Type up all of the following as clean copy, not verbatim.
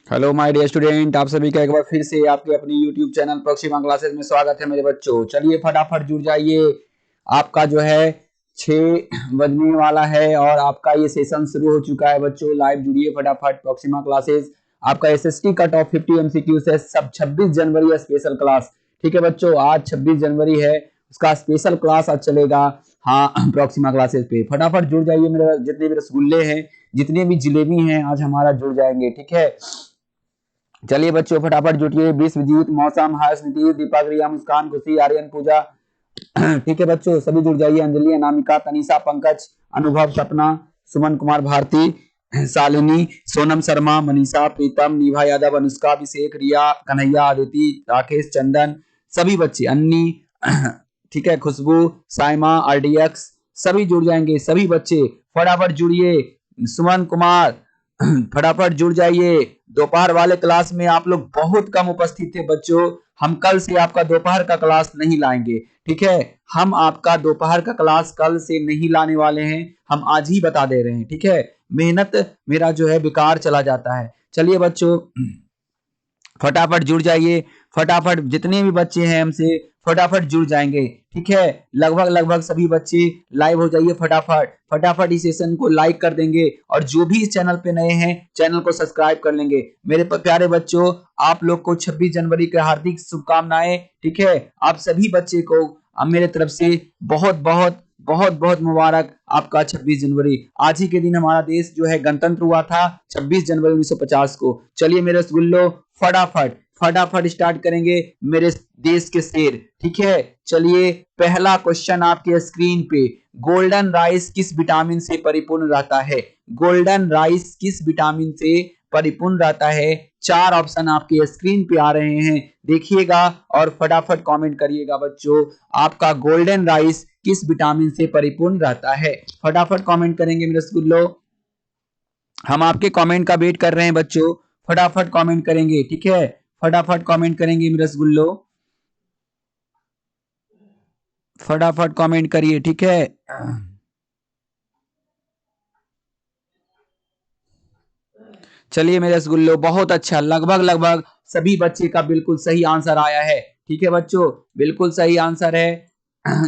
Hello my dear student, आप सभी का एक बार फिर से आपके अपनी यूट्यूब चैनल प्रोक्सीमा क्लासेस में स्वागत है मेरे बच्चों। चलिए फटाफट जुड़ जाइए। आपका जो है 6 बजने वाला है और आपका ये सेशन शुरू हो चुका है बच्चों। लाइव जुड़िए फटाफट प्रोक्सीमा क्लासेस। आपका एसएसटी का टॉप 50 एमसीक्यू से सब 26 जनवरी है स्पेशल क्लास। ठीक है बच्चों, आज 26 जनवरी है, उसका स्पेशल क्लास आज चलेगा। हाँ प्रोक्सीमा क्लासेस पे फटाफट जुड़ जाइए। मेरे जितने भी रसगुल्ले हैं, जितने भी जिलेबी हैं, आज हमारा जुड़ जाएंगे। ठीक है, चलिए बच्चों फटाफट जुटिए। विश्वजीत, मौसम, हर्ष, नीतीश, दीपक, रिया, मुस्कान, खुशी, आर्यन, पूजा। ठीक है बच्चों, सभी जुड़ जाइए। अंजलि, अनामिका, तनिषा, पंकज, अनुभव, सपना, सुमन कुमार, भारती, शालिनी, सोनम शर्मा, मनीषा, प्रीतम, निभा यादव, अनुष्का, अभिषेक, रिया, कन्हैया, आदिति, राकेश, चंदन, सभी बच्चे, अन्नी, ठीक है, खुशबू, साइमा, आरडीएक्स, सभी जुड़ जाएंगे। सभी बच्चे फटाफट जुड़िए। सुमन कुमार, फटाफट जुड़ जाइए। दोपहर वाले क्लास में आप लोग बहुत कम उपस्थित थे बच्चों। हम कल से आपका दोपहर का क्लास नहीं लाएंगे। ठीक है, हम आपका दोपहर का क्लास कल से नहीं लाने वाले हैं, हम आज ही बता दे रहे हैं। ठीक है, मेहनत मेरा जो है बेकार चला जाता है। चलिए बच्चों फटाफट जुड़ जाइए। फटाफट जितने भी बच्चे हैं हमसे फटाफट जुड़ जाएंगे। ठीक है, लगभग सभी बच्चे लाइव हो जाइए। फटाफट फटाफट इस सेशन को लाइक कर देंगे और जो भी इस चैनल पे नए हैं चैनल को सब्सक्राइब कर लेंगे। मेरे प्यारे बच्चों, आप लोग को 26 जनवरी की हार्दिक शुभकामनाएं। ठीक है, आप सभी बच्चे को मेरे तरफ से बहुत बहुत बहुत बहुत मुबारक। आपका 26 जनवरी, आज ही के दिन हमारा देश जो है गणतंत्र हुआ था, 26 जनवरी 1950 को। चलिए मेरे रसगुल्लो फटाफट फटाफट स्टार्ट करेंगे मेरे देश के शेर। ठीक है, चलिए पहला क्वेश्चन आपके स्क्रीन पे। गोल्डन राइस किस विटामिन से परिपूर्ण रहता है? गोल्डन राइस किस विटामिन से परिपूर्ण रहता है? 4 ऑप्शन आपके स्क्रीन पे आ रहे हैं, देखिएगा और फटाफट कमेंट करिएगा बच्चों। आपका गोल्डन राइस किस विटामिन से परिपूर्ण रहता है? फटाफट कमेंट करेंगे मेरे रसगुल्लो। हम आपके कमेंट का वेट कर रहे हैं बच्चों, फटाफट कमेंट करेंगे। ठीक है, फटाफट कमेंट करेंगे मेरे रसगुल्लो, फटाफट कमेंट करिए। ठीक है, चलिए मेरे रसगुल्लो बहुत अच्छा, लगभग सभी बच्चे का बिल्कुल सही आंसर आया है। ठीक है बच्चों, बिल्कुल सही आंसर है।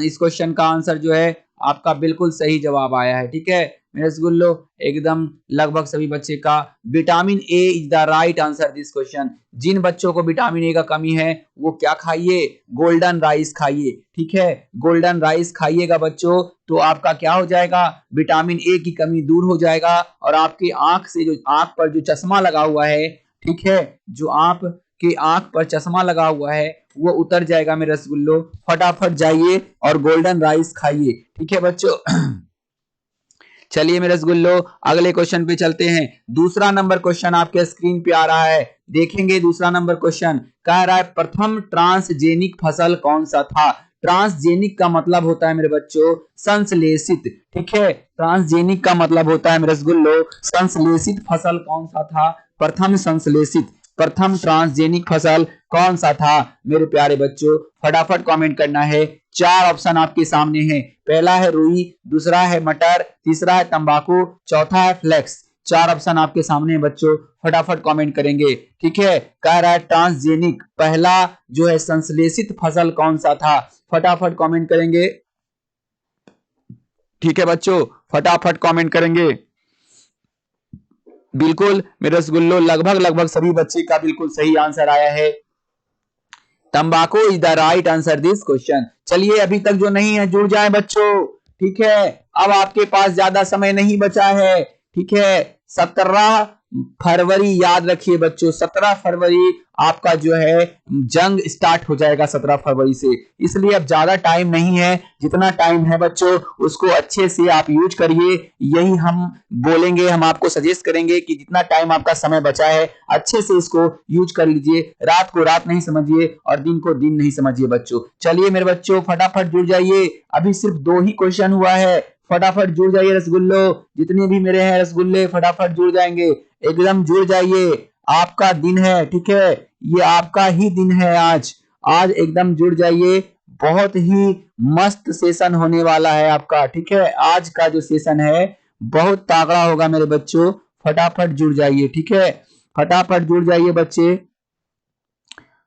इस क्वेश्चन का आंसर जो है आपका बिल्कुल सही जवाब आया है। ठीक है मेरे रसगुल्लो, एकदम लगभग सभी बच्चे का vitamin A is the right answer this question. जिन बच्चों को विटामिन ए का कमी है वो क्या खाइए? गोल्डन राइस खाइए। ठीक है, गोल्डन राइस खाइएगा बच्चों, तो आपका क्या हो जाएगा? विटामिन ए की कमी दूर हो जाएगा और आपकी आंख से जो आंख पर जो चश्मा लगा हुआ है, ठीक है, जो आप के आंख पर चश्मा लगा हुआ है वो उतर जाएगा मेरे रसगुल्लो। फटाफट जाइए और गोल्डन राइस खाइए। ठीक है बच्चों चलिए मेरे रसगुल्लो अगले क्वेश्चन पे चलते हैं। दूसरा नंबर क्वेश्चन आपके स्क्रीन पे आ रहा है, देखेंगे। दूसरा नंबर क्वेश्चन कह रहा है प्रथम ट्रांसजेनिक फसल कौन सा था? ट्रांसजेनिक का मतलब होता है मेरे बच्चों संश्लेषित। ठीक है, ट्रांसजेनिक का मतलब होता है मेरे रसगुल्लो संश्लेषित फसल कौन सा था? प्रथम संश्लेषित, प्रथम ट्रांसजेनिक फसल कौन सा था मेरे प्यारे बच्चों? फटाफट कमेंट करना है। 4 ऑप्शन आपके सामने हैं, पहला है रुई, दूसरा है मटर, तीसरा है तंबाकू, चौथा है फ्लेक्स। 4 ऑप्शन आपके सामने हैं बच्चों, फटाफट कमेंट करेंगे। ठीक है, कह रहा है ट्रांसजेनिक पहला जो है संश्लेषित फसल कौन सा था? फटाफट कमेंट करेंगे। ठीक है बच्चों, फटाफट कमेंट करेंगे। बिल्कुल मेरे रसगुल्लो लगभग सभी बच्चे का बिल्कुल सही आंसर आया है। तंबाकू is the right answer this question. चलिए अभी तक जो नहीं है जुड़ जाए बच्चों। ठीक है, अब आपके पास ज्यादा समय नहीं बचा है। ठीक है, 17 फरवरी याद रखिए बच्चों, 17 फरवरी आपका जो है जंग स्टार्ट हो जाएगा 17 फरवरी से। इसलिए अब ज्यादा टाइम नहीं है, जितना टाइम है बच्चों उसको अच्छे से आप यूज करिए। यही हम बोलेंगे, हम आपको सजेस्ट करेंगे कि जितना टाइम आपका समय बचा है अच्छे से इसको यूज कर लीजिए। रात को रात नहीं समझिए और दिन को दिन नहीं समझिए बच्चों। चलिए मेरे बच्चों फटाफट जुड़ जाइए, अभी सिर्फ 2 ही क्वेश्चन हुआ है। फटाफट जुड़ जाइए रसगुल्लो, जितने भी मेरे हैं रसगुल्ले फटाफट जुड़ जाएंगे, एकदम जुड़ जाइए। आपका दिन है, ठीक है, ये आपका ही दिन है आज। आज एकदम जुड़ जाइए, बहुत ही मस्त सेशन होने वाला है आपका। ठीक है, आज का जो सेशन है बहुत तगड़ा होगा मेरे बच्चों, फटाफट जुड़ जाइए। ठीक है, फटाफट जुड़ जाइए बच्चे,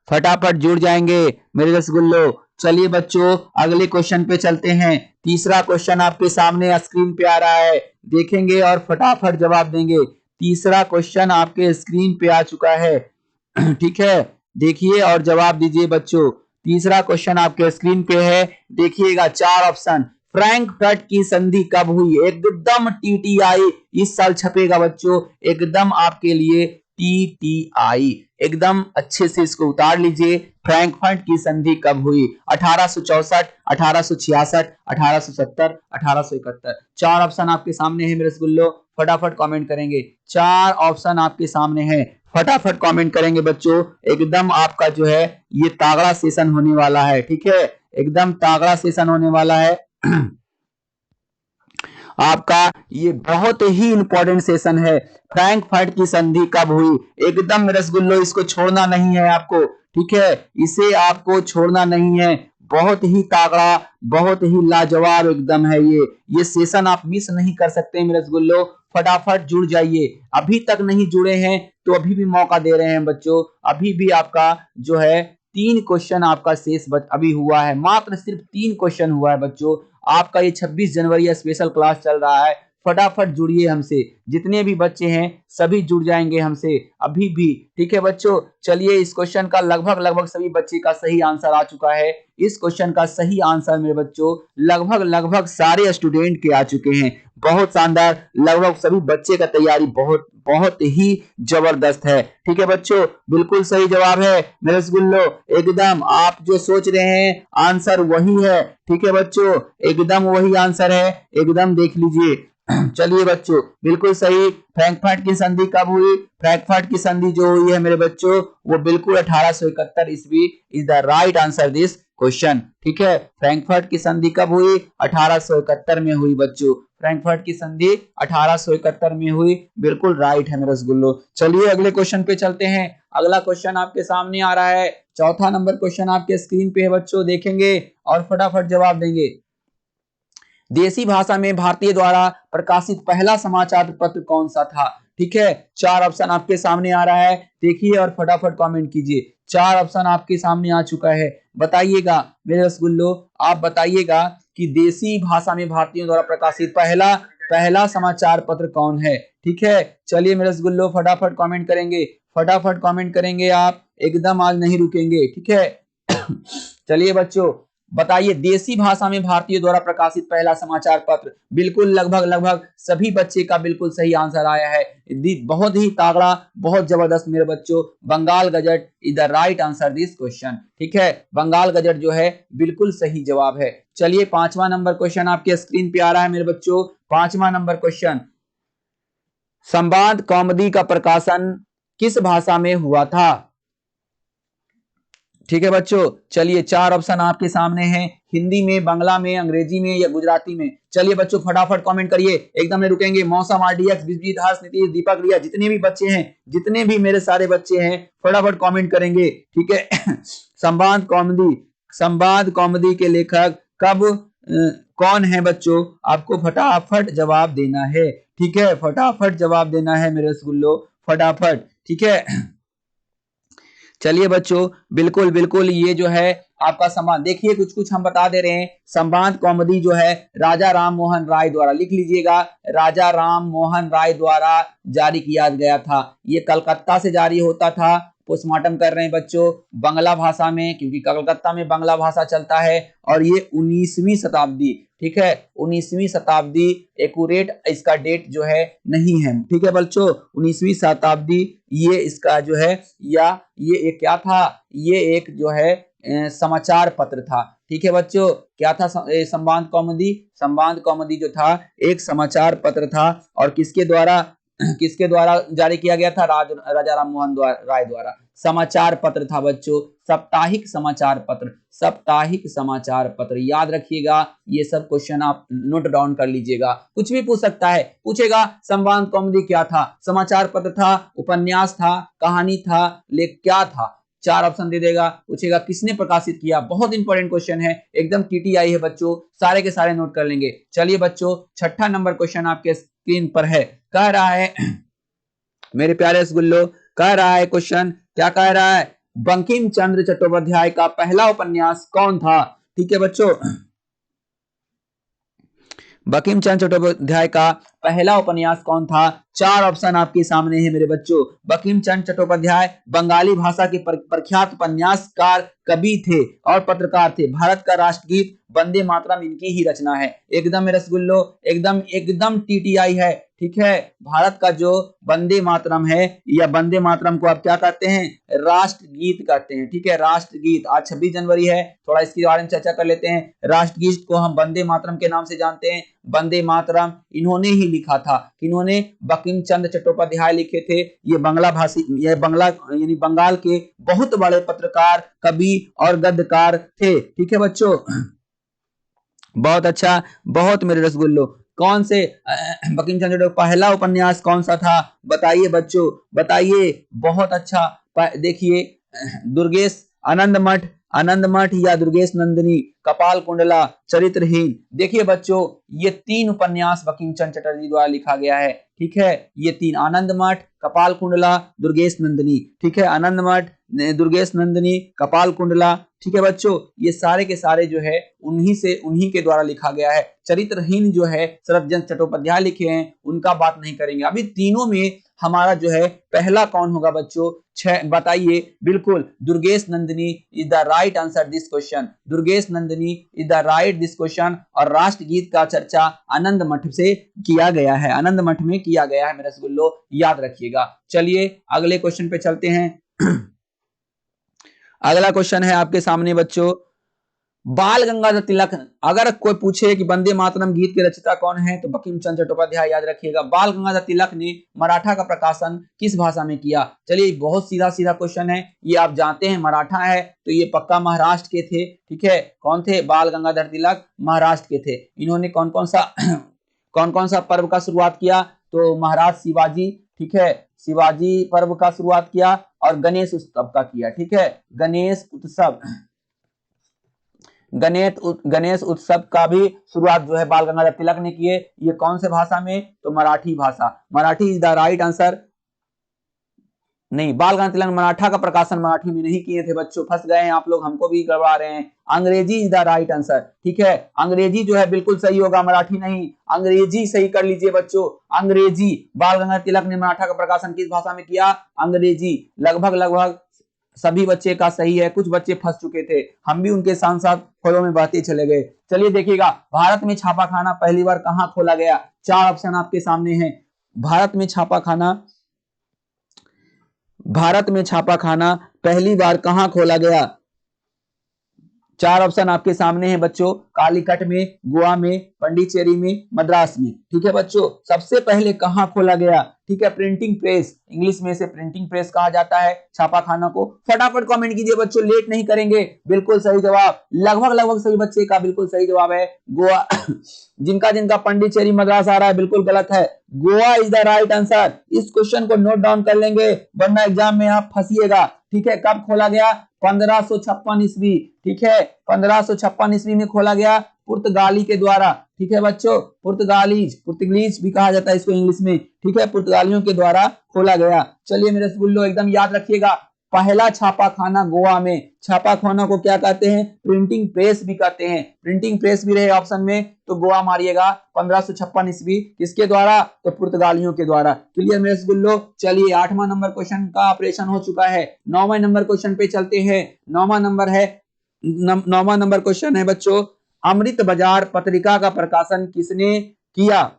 फटाफट जुड़ जाएंगे मेरे रसगुल्लो। चलिए बच्चों अगले क्वेश्चन पे चलते हैं। तीसरा क्वेश्चन आपके सामने स्क्रीन पे आ रहा है, देखेंगे और फटाफट जवाब देंगे। तीसरा क्वेश्चन आपके स्क्रीन पे आ चुका है ठीक है, देखिए और जवाब दीजिए बच्चों। तीसरा क्वेश्चन आपके स्क्रीन पे है, देखिएगा 4 ऑप्शन। फ्रैंकफर्ट की संधि कब हुई? एकदम टीटीआई इस साल छपेगा बच्चों, एकदम आपके लिए टीटीआई, एकदम अच्छे से इसको उतार लीजिए। फ्रैंकफर्ट की संधि कब हुई? 1864, 1866, 1870, 1871। 4 ऑप्शन आपके सामने है मेरे रसगुल्लो, फटाफट कमेंट करेंगे। 4 ऑप्शन आपके सामने है, फटाफट कमेंट करेंगे बच्चों। एकदम आपका जो है ये तागड़ा सेशन होने वाला है, ठीक है, एकदम तागड़ा सेशन होने वाला है आपका, ये बहुत ही इंपॉर्टेंट सेशन है। फ्रैंकफर्ट की संधि कब हुई? एकदम रसगुल्लो इसको छोड़ना नहीं है आपको, ठीक है, इसे आपको छोड़ना नहीं है। बहुत ही तागड़ा, बहुत ही लाजवाब एकदम है ये सेशन आप मिस नहीं कर सकते मेरे रसगुल्लो। फटाफट जुड़ जाइए, अभी तक नहीं जुड़े हैं तो अभी भी मौका दे रहे हैं बच्चों। अभी भी आपका जो है 3 क्वेश्चन आपका शेष अभी हुआ है, मात्र सिर्फ 3 क्वेश्चन हुआ है बच्चों। आपका ये 26 जनवरी स्पेशल क्लास चल रहा है, फटाफट जुड़िए हमसे, जितने भी बच्चे हैं सभी जुड़ जाएंगे हमसे अभी भी, ठीक है बच्चों। चलिए इस क्वेश्चन का लगभग सभी बच्चे का सही आंसर आ चुका है। इस क्वेश्चन का सही आंसर मेरे बच्चों लगभग सारे स्टूडेंट के आ चुके हैं, बहुत शानदार, लगभग सभी बच्चे का तैयारी बहुत बहुत ही जबरदस्त है, ठीक है बच्चों, बिल्कुल सही जवाब है मेरे रसगुल्लो। एकदम आप जो सोच रहे हैं आंसर वही है, ठीक है बच्चों, एकदम वही आंसर है, एकदम देख लीजिए चलिए बच्चों बिल्कुल सही। फ्रैंकफर्ट की संधि कब हुई? फ्रैंकफर्ट की संधि जो हुई है मेरे बच्चों वो बिल्कुल 1871 ईस्वी is the right answer this question, ठीक है। फ्रैंकफर्ट की संधि कब हुई? 1871 में हुई बच्चों, फ्रैंकफर्ट की संधि 1871 में हुई, बिल्कुल राइट है मेरे रसगुल्लो। चलिए अगले क्वेश्चन पे चलते हैं। अगला क्वेश्चन आपके सामने आ रहा है, चौथा नंबर क्वेश्चन आपके स्क्रीन पे है बच्चों, देखेंगे और फटाफट जवाब देंगे। देसी भाषा में भारतीय द्वारा प्रकाशित पहला समाचार पत्र कौन सा था? ठीक है, 4 ऑप्शन आपके सामने आ रहा है, देखिए और फटाफट कमेंट कीजिए। 4 ऑप्शन आपके सामने आ चुका है, बताइएगा मेरे रसगुल्लो, आप बताइएगा कि देसी भाषा में भारतीयों द्वारा प्रकाशित पहला समाचार पत्र कौन है? ठीक है, चलिए मेरे रसगुल्लो फटाफट कमेंट करेंगे, फटाफट कमेंट करेंगे आप, एकदम आज नहीं रुकेंगे, ठीक है चलिए बच्चों बताइए, देसी भाषा में भारतीय द्वारा प्रकाशित पहला समाचार पत्र, बिल्कुल लगभग सभी बच्चे का बिल्कुल सही आंसर आया है, बहुत ही तागड़ा, बहुत जबरदस्त मेरे बच्चों, Bengal gazette is the right answer this question, ठीक है, बंगाल गजट जो है बिल्कुल सही जवाब है। चलिए 5वां नंबर क्वेश्चन आपके स्क्रीन पे आ रहा है मेरे बच्चों, 5वां नंबर क्वेश्चन, संवाद कौमुदी का प्रकाशन किस भाषा में हुआ था? ठीक है बच्चों, चलिए 4 ऑप्शन आपके सामने हैं, हिंदी में, बांग्ला में, अंग्रेजी में या गुजराती में। चलिए बच्चों फटाफट कमेंट करिए, एकदम नहीं रुकेंगे। मौसम, आरडीएक्स, विजय, हर्ष, नीतीश, दीपक, रिया, जितने भी बच्चे हैं, जितने भी मेरे सारे बच्चे हैं फटाफट कमेंट करेंगे, ठीक है संवाद कौमुदी के लेखक कौन है बच्चों? आपको फटाफट जवाब देना है, ठीक है, फटाफट जवाब देना है मेरे रसगुल्लो, फटाफट, ठीक है चलिए बच्चों बिल्कुल ये जो है आपका संवाद, देखिए कुछ हम बता दे रहे हैं। संवाद कौमुदी जो है राजा राम मोहन राय द्वारा, लिख लीजिएगा, राजा राम मोहन राय द्वारा जारी किया गया था। ये कलकत्ता से जारी होता था, पोस्टमार्टम कर रहे हैं बच्चों बांग्ला भाषा में, क्योंकि कलकत्ता में बांग्ला भाषा चलता है, और ये 19वीं शताब्दी, ठीक है, 19वीं शताब्दी, एक्यूरेट इसका डेट जो है नहीं है, ठीक है बच्चों, 19वीं शताब्दी ये इसका जो है, या ये एक क्या था, ये एक जो है समाचार पत्र था, ठीक है बच्चों, क्या था संवाद कौमुदी जो था एक समाचार पत्र था, और किसके द्वारा जारी किया गया था? राजा राम मोहन राय द्वारा। समाचार पत्र था बच्चों, साप्ताहिक समाचार पत्र, याद रखिएगा, ये सब क्वेश्चन आप नोट डाउन कर लीजिएगा, कुछ भी पूछ सकता है, पूछेगा संवाद कौमुदी क्या था, समाचार पत्र था, उपन्यास था, कहानी था, लेख क्या था, 4 ऑप्शन दे देगा, पूछेगा किसने प्रकाशित किया, बहुत इंपॉर्टेंट क्वेश्चन है, एकदम टीटीआई है बच्चों, सारे के सारे नोट कर लेंगे। चलिए बच्चों 6ठा नंबर क्वेश्चन आपके स्क्रीन पर है, कह रहा है मेरे प्यारे रसगुल्लो, कह रहा है क्वेश्चन, क्या कह रहा है, बंकिम चंद्र चट्टोपाध्याय का पहला उपन्यास कौन था। ठीक है बच्चों, बंकिम चंद्र चट्टोपाध्याय का पहला उपन्यास कौन था। चार ऑप्शन आपके सामने है मेरे बच्चों। बंकिम चंद्र चट्टोपाध्याय बंगाली भाषा के प्रख्यात उपन्यासकार, कवि थे और पत्रकार थे। भारत का राष्ट्रगीत वंदे मातरम इनकी ही रचना है। एकदम रसगुल्लो, एकदम एकदम टीटीआई है। ठीक है, भारत का जो वंदे मातरम है, या वंदे मातरम को आप क्या कहते हैं, राष्ट्रगीत कहते हैं। ठीक है, राष्ट्रगीत। आज 26 जनवरी है, थोड़ा इसके बारे में चर्चा कर लेते हैं। राष्ट्रगीत को हम वंदे मातरम के नाम से जानते हैं। वंदे मातरम इन्होंने ही लिखा था। किन्होंने, बंकिम चंद्र चट्टोपाध्याय लिखे थे। ये बांग्ला भाषी, ये बांग्ला यानी बंगाल के बहुत बड़े पत्रकार, कवि और गद्यकार थे। ठीक है बच्चों, बहुत अच्छा, बहुत मेरे रसगुल्लो। कौन से बंकिम चंद्र का पहला उपन्यास कौन सा था, बताइए बच्चों, बताइए। बहुत अच्छा, देखिए, दुर्गेश आनंद मठ, आनंद मठ या दुर्गेश नंदिनी, कपाल कुंडला, चरित्रहीन। देखिए बच्चों, ये तीन उपन्यास बंकिम चंद्र चटर्जी द्वारा लिखा गया है। ठीक है, ये तीन, आनंद मठ, कपाल कुंडला, दुर्गेश नंदिनी। ठीक है, आनंद मठ, दुर्गेश नंदिनी, कपाल कुंडला। ठीक है बच्चों, ये सारे के सारे जो है उन्हीं के द्वारा लिखा गया है। चरित्रहीन जो है शरदचंद्र चट्टोपाध्याय लिखे हैं, उनका बात नहीं करेंगे। अभी तीनों में हमारा जो है पहला कौन होगा बच्चों, बताइए। बिल्कुल, Durgesh Nandini is the right answer this question. Durgesh Nandini is the right this question. और राष्ट्रगीत का चर्चा आनंद मठ से किया गया है, आनंद मठ में किया गया है मेरे रसगुल्लो, याद रखिएगा। चलिए अगले क्वेश्चन पे चलते हैं। अगला क्वेश्चन है आपके सामने बच्चों, बाल गंगाधर तिलक, अगर कोई पूछे कि वंदे मातरम गीत के रचयिता कौन है, तो बंकिम चंद्र चट्टोपाध्याय याद रखिएगा। बाल गंगाधर तिलक ने मराठा का प्रकाशन किस भाषा में किया। चलिए, बहुत सीधा सीधा क्वेश्चन है, ये आप जानते हैं, मराठा है तो ये पक्का महाराष्ट्र के थे। ठीक है, कौन थे, बाल गंगाधर तिलक महाराष्ट्र के थे। इन्होंने कौन कौन सा पर्व का शुरुआत किया, तो महाराज शिवाजी, ठीक है, शिवाजी पर्व का शुरुआत किया और गणेश उत्सव का किया। ठीक है, गणेश उत्सव, गणेश उत्सव का भी शुरुआत जो है बाल गंगाधर तिलक ने किए। ये कौन से भाषा में, तो मराठी भाषा। Marathi is the right answer. नहीं, बाल गंगाधर तिलक मराठा का प्रकाशन मराठी में नहीं किए थे बच्चों, फंस गए हैं आप लोग, हमको भी गड़बड़ा रहे हैं। अंग्रेजी इज द राइट आंसर। ठीक है, अंग्रेजी जो है बिल्कुल सही होगा, मराठी नहीं, अंग्रेजी सही कर लीजिए बच्चों, अंग्रेजी। बाल गंगाधर तिलक ने मराठा का प्रकाशन किस भाषा में किया, अंग्रेजी। लगभग सभी बच्चे का सही है, कुछ बच्चे फंस चुके थे, हम भी उनके साथ साथ फॉलो में बढ़ते चले गए। चलिए देखिएगा, भारत में छापाखाना पहली बार कहां खोला गया। चार ऑप्शन आपके सामने हैं। भारत में छापाखाना पहली बार कहां खोला गया। चार ऑप्शन आपके सामने हैं बच्चों, कालीकट में, गोवा में, पंडिचेरी में, मद्रास में। ठीक है बच्चों, सबसे पहले कहां खोला गया। ठीक है, प्रिंटिंग प्रेस, इंग्लिश में से प्रिंटिंग प्रेस कहा जाता है छापाखाना को। फटाफट कमेंट कीजिए बच्चों, लेट नहीं करेंगे। बिल्कुल सही जवाब, लगभग सभी बच्चे का बिल्कुल सही जवाब है गोवा। जिनका पंडिचेरी मद्रास आ रहा है, बिल्कुल गलत है, Goa is the right answer. इस क्वेश्चन को नोट डाउन कर लेंगे, वरना एग्जाम में आप फंसिएगा। ठीक है, कब खोला गया, 1556 ईस्वी। ठीक है, 1556 ईस्वी में खोला गया पुर्तगाली के द्वारा। ठीक है बच्चों, पुर्तगालीज भी कहा जाता है इसको इंग्लिश में। ठीक है, पुर्तगालियों के द्वारा खोला गया। चलिए मेरे रसगुल्लो, एकदम याद रखिएगा, पहला छापाखाना गोवा में। छापाखाना को क्या कहते हैं, प्रिंटिंग प्रेस भी कहते हैं। प्रिंटिंग प्रेस भी रहे ऑप्शन में तो गोवा मारिएगा। 1556 ईस्वी किसके द्वारा, तो पुर्तगालियों के द्वारा। क्लियर मेरे रसगुल्लो। चलिए 8वां नंबर क्वेश्चन का ऑपरेशन हो चुका है। 9वां नंबर क्वेश्चन पे चलते हैं। 9वां नंबर क्वेश्चन है बच्चों, अमृत बाजार पत्रिका का प्रकाशन किसने किया।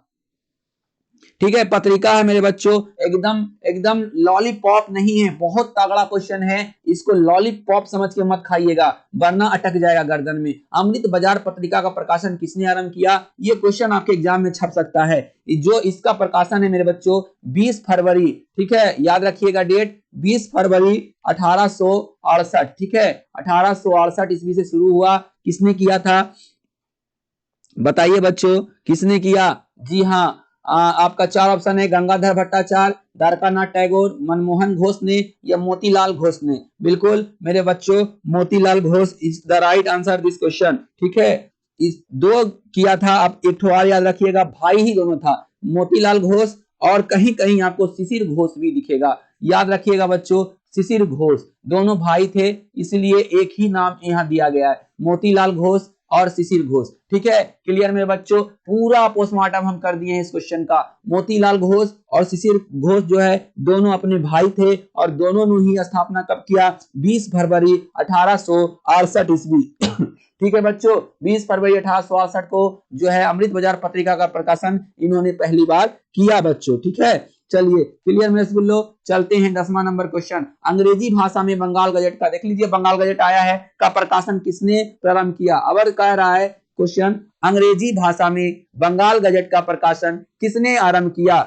ठीक है, पत्रिका है मेरे बच्चों, एकदम लॉलीपॉप नहीं है, बहुत तगड़ा क्वेश्चन है, इसको लॉलीपॉप समझ के मत खाइएगा वरना अटक जाएगा गर्दन में। अमृत बाजार पत्रिका का प्रकाशन किसने आरंभ किया, ये क्वेश्चन आपके एग्जाम में छप सकता है। जो इसका प्रकाशन है मेरे बच्चों 20 फरवरी, ठीक है, याद रखिएगा डेट, 20 फरवरी 1868। ठीक है, 1868 ईस्वी से शुरू हुआ। किसने किया था, बताइए बच्चों, किसने किया। जी हाँ, आपका चार ऑप्शन है, गंगाधर भट्टाचार्य, द्वारकानाथ टैगोर, मनमोहन घोष ने या मोतीलाल घोष ने। बिल्कुल मेरे बच्चों, Motilal Ghosh is the right answer this question. ठीक है, इस दो किया था, आप एक ठो और याद रखिएगा, भाई ही दोनों था, मोतीलाल घोष और कहीं कहीं आपको शिशिर घोष भी दिखेगा। याद रखिएगा बच्चों, शिशिर घोष, दोनों भाई थे इसलिए एक ही नाम यहाँ दिया गया है, मोतीलाल घोष और शिशिर घोष। ठीक है, क्लियर मेरे बच्चों, पूरा पोस्टमार्टम हम कर दिए हैं इस क्वेश्चन का। मोतीलाल घोष और शिशिर घोष जो है दोनों अपने भाई थे और दोनों ने ही स्थापना कब किया, 20 फरवरी 1868 ईस्वी। ठीक है बच्चों, 20 फरवरी 1868 को जो है अमृत बाजार पत्रिका का प्रकाशन इन्होंने पहली बार किया बच्चों। ठीक है, चलिए क्लियर मेरे स्कूलों, चलते हैं 10वां नंबर क्वेश्चन। अंग्रेजी भाषा में बंगाल गजट का, देख लीजिए बंगाल गजट आया है, का प्रकाशन किसने प्रारंभ किया। अब कह रहा है क्वेश्चन, अंग्रेजी भाषा में बंगाल गजट का प्रकाशन किसने आरंभ किया।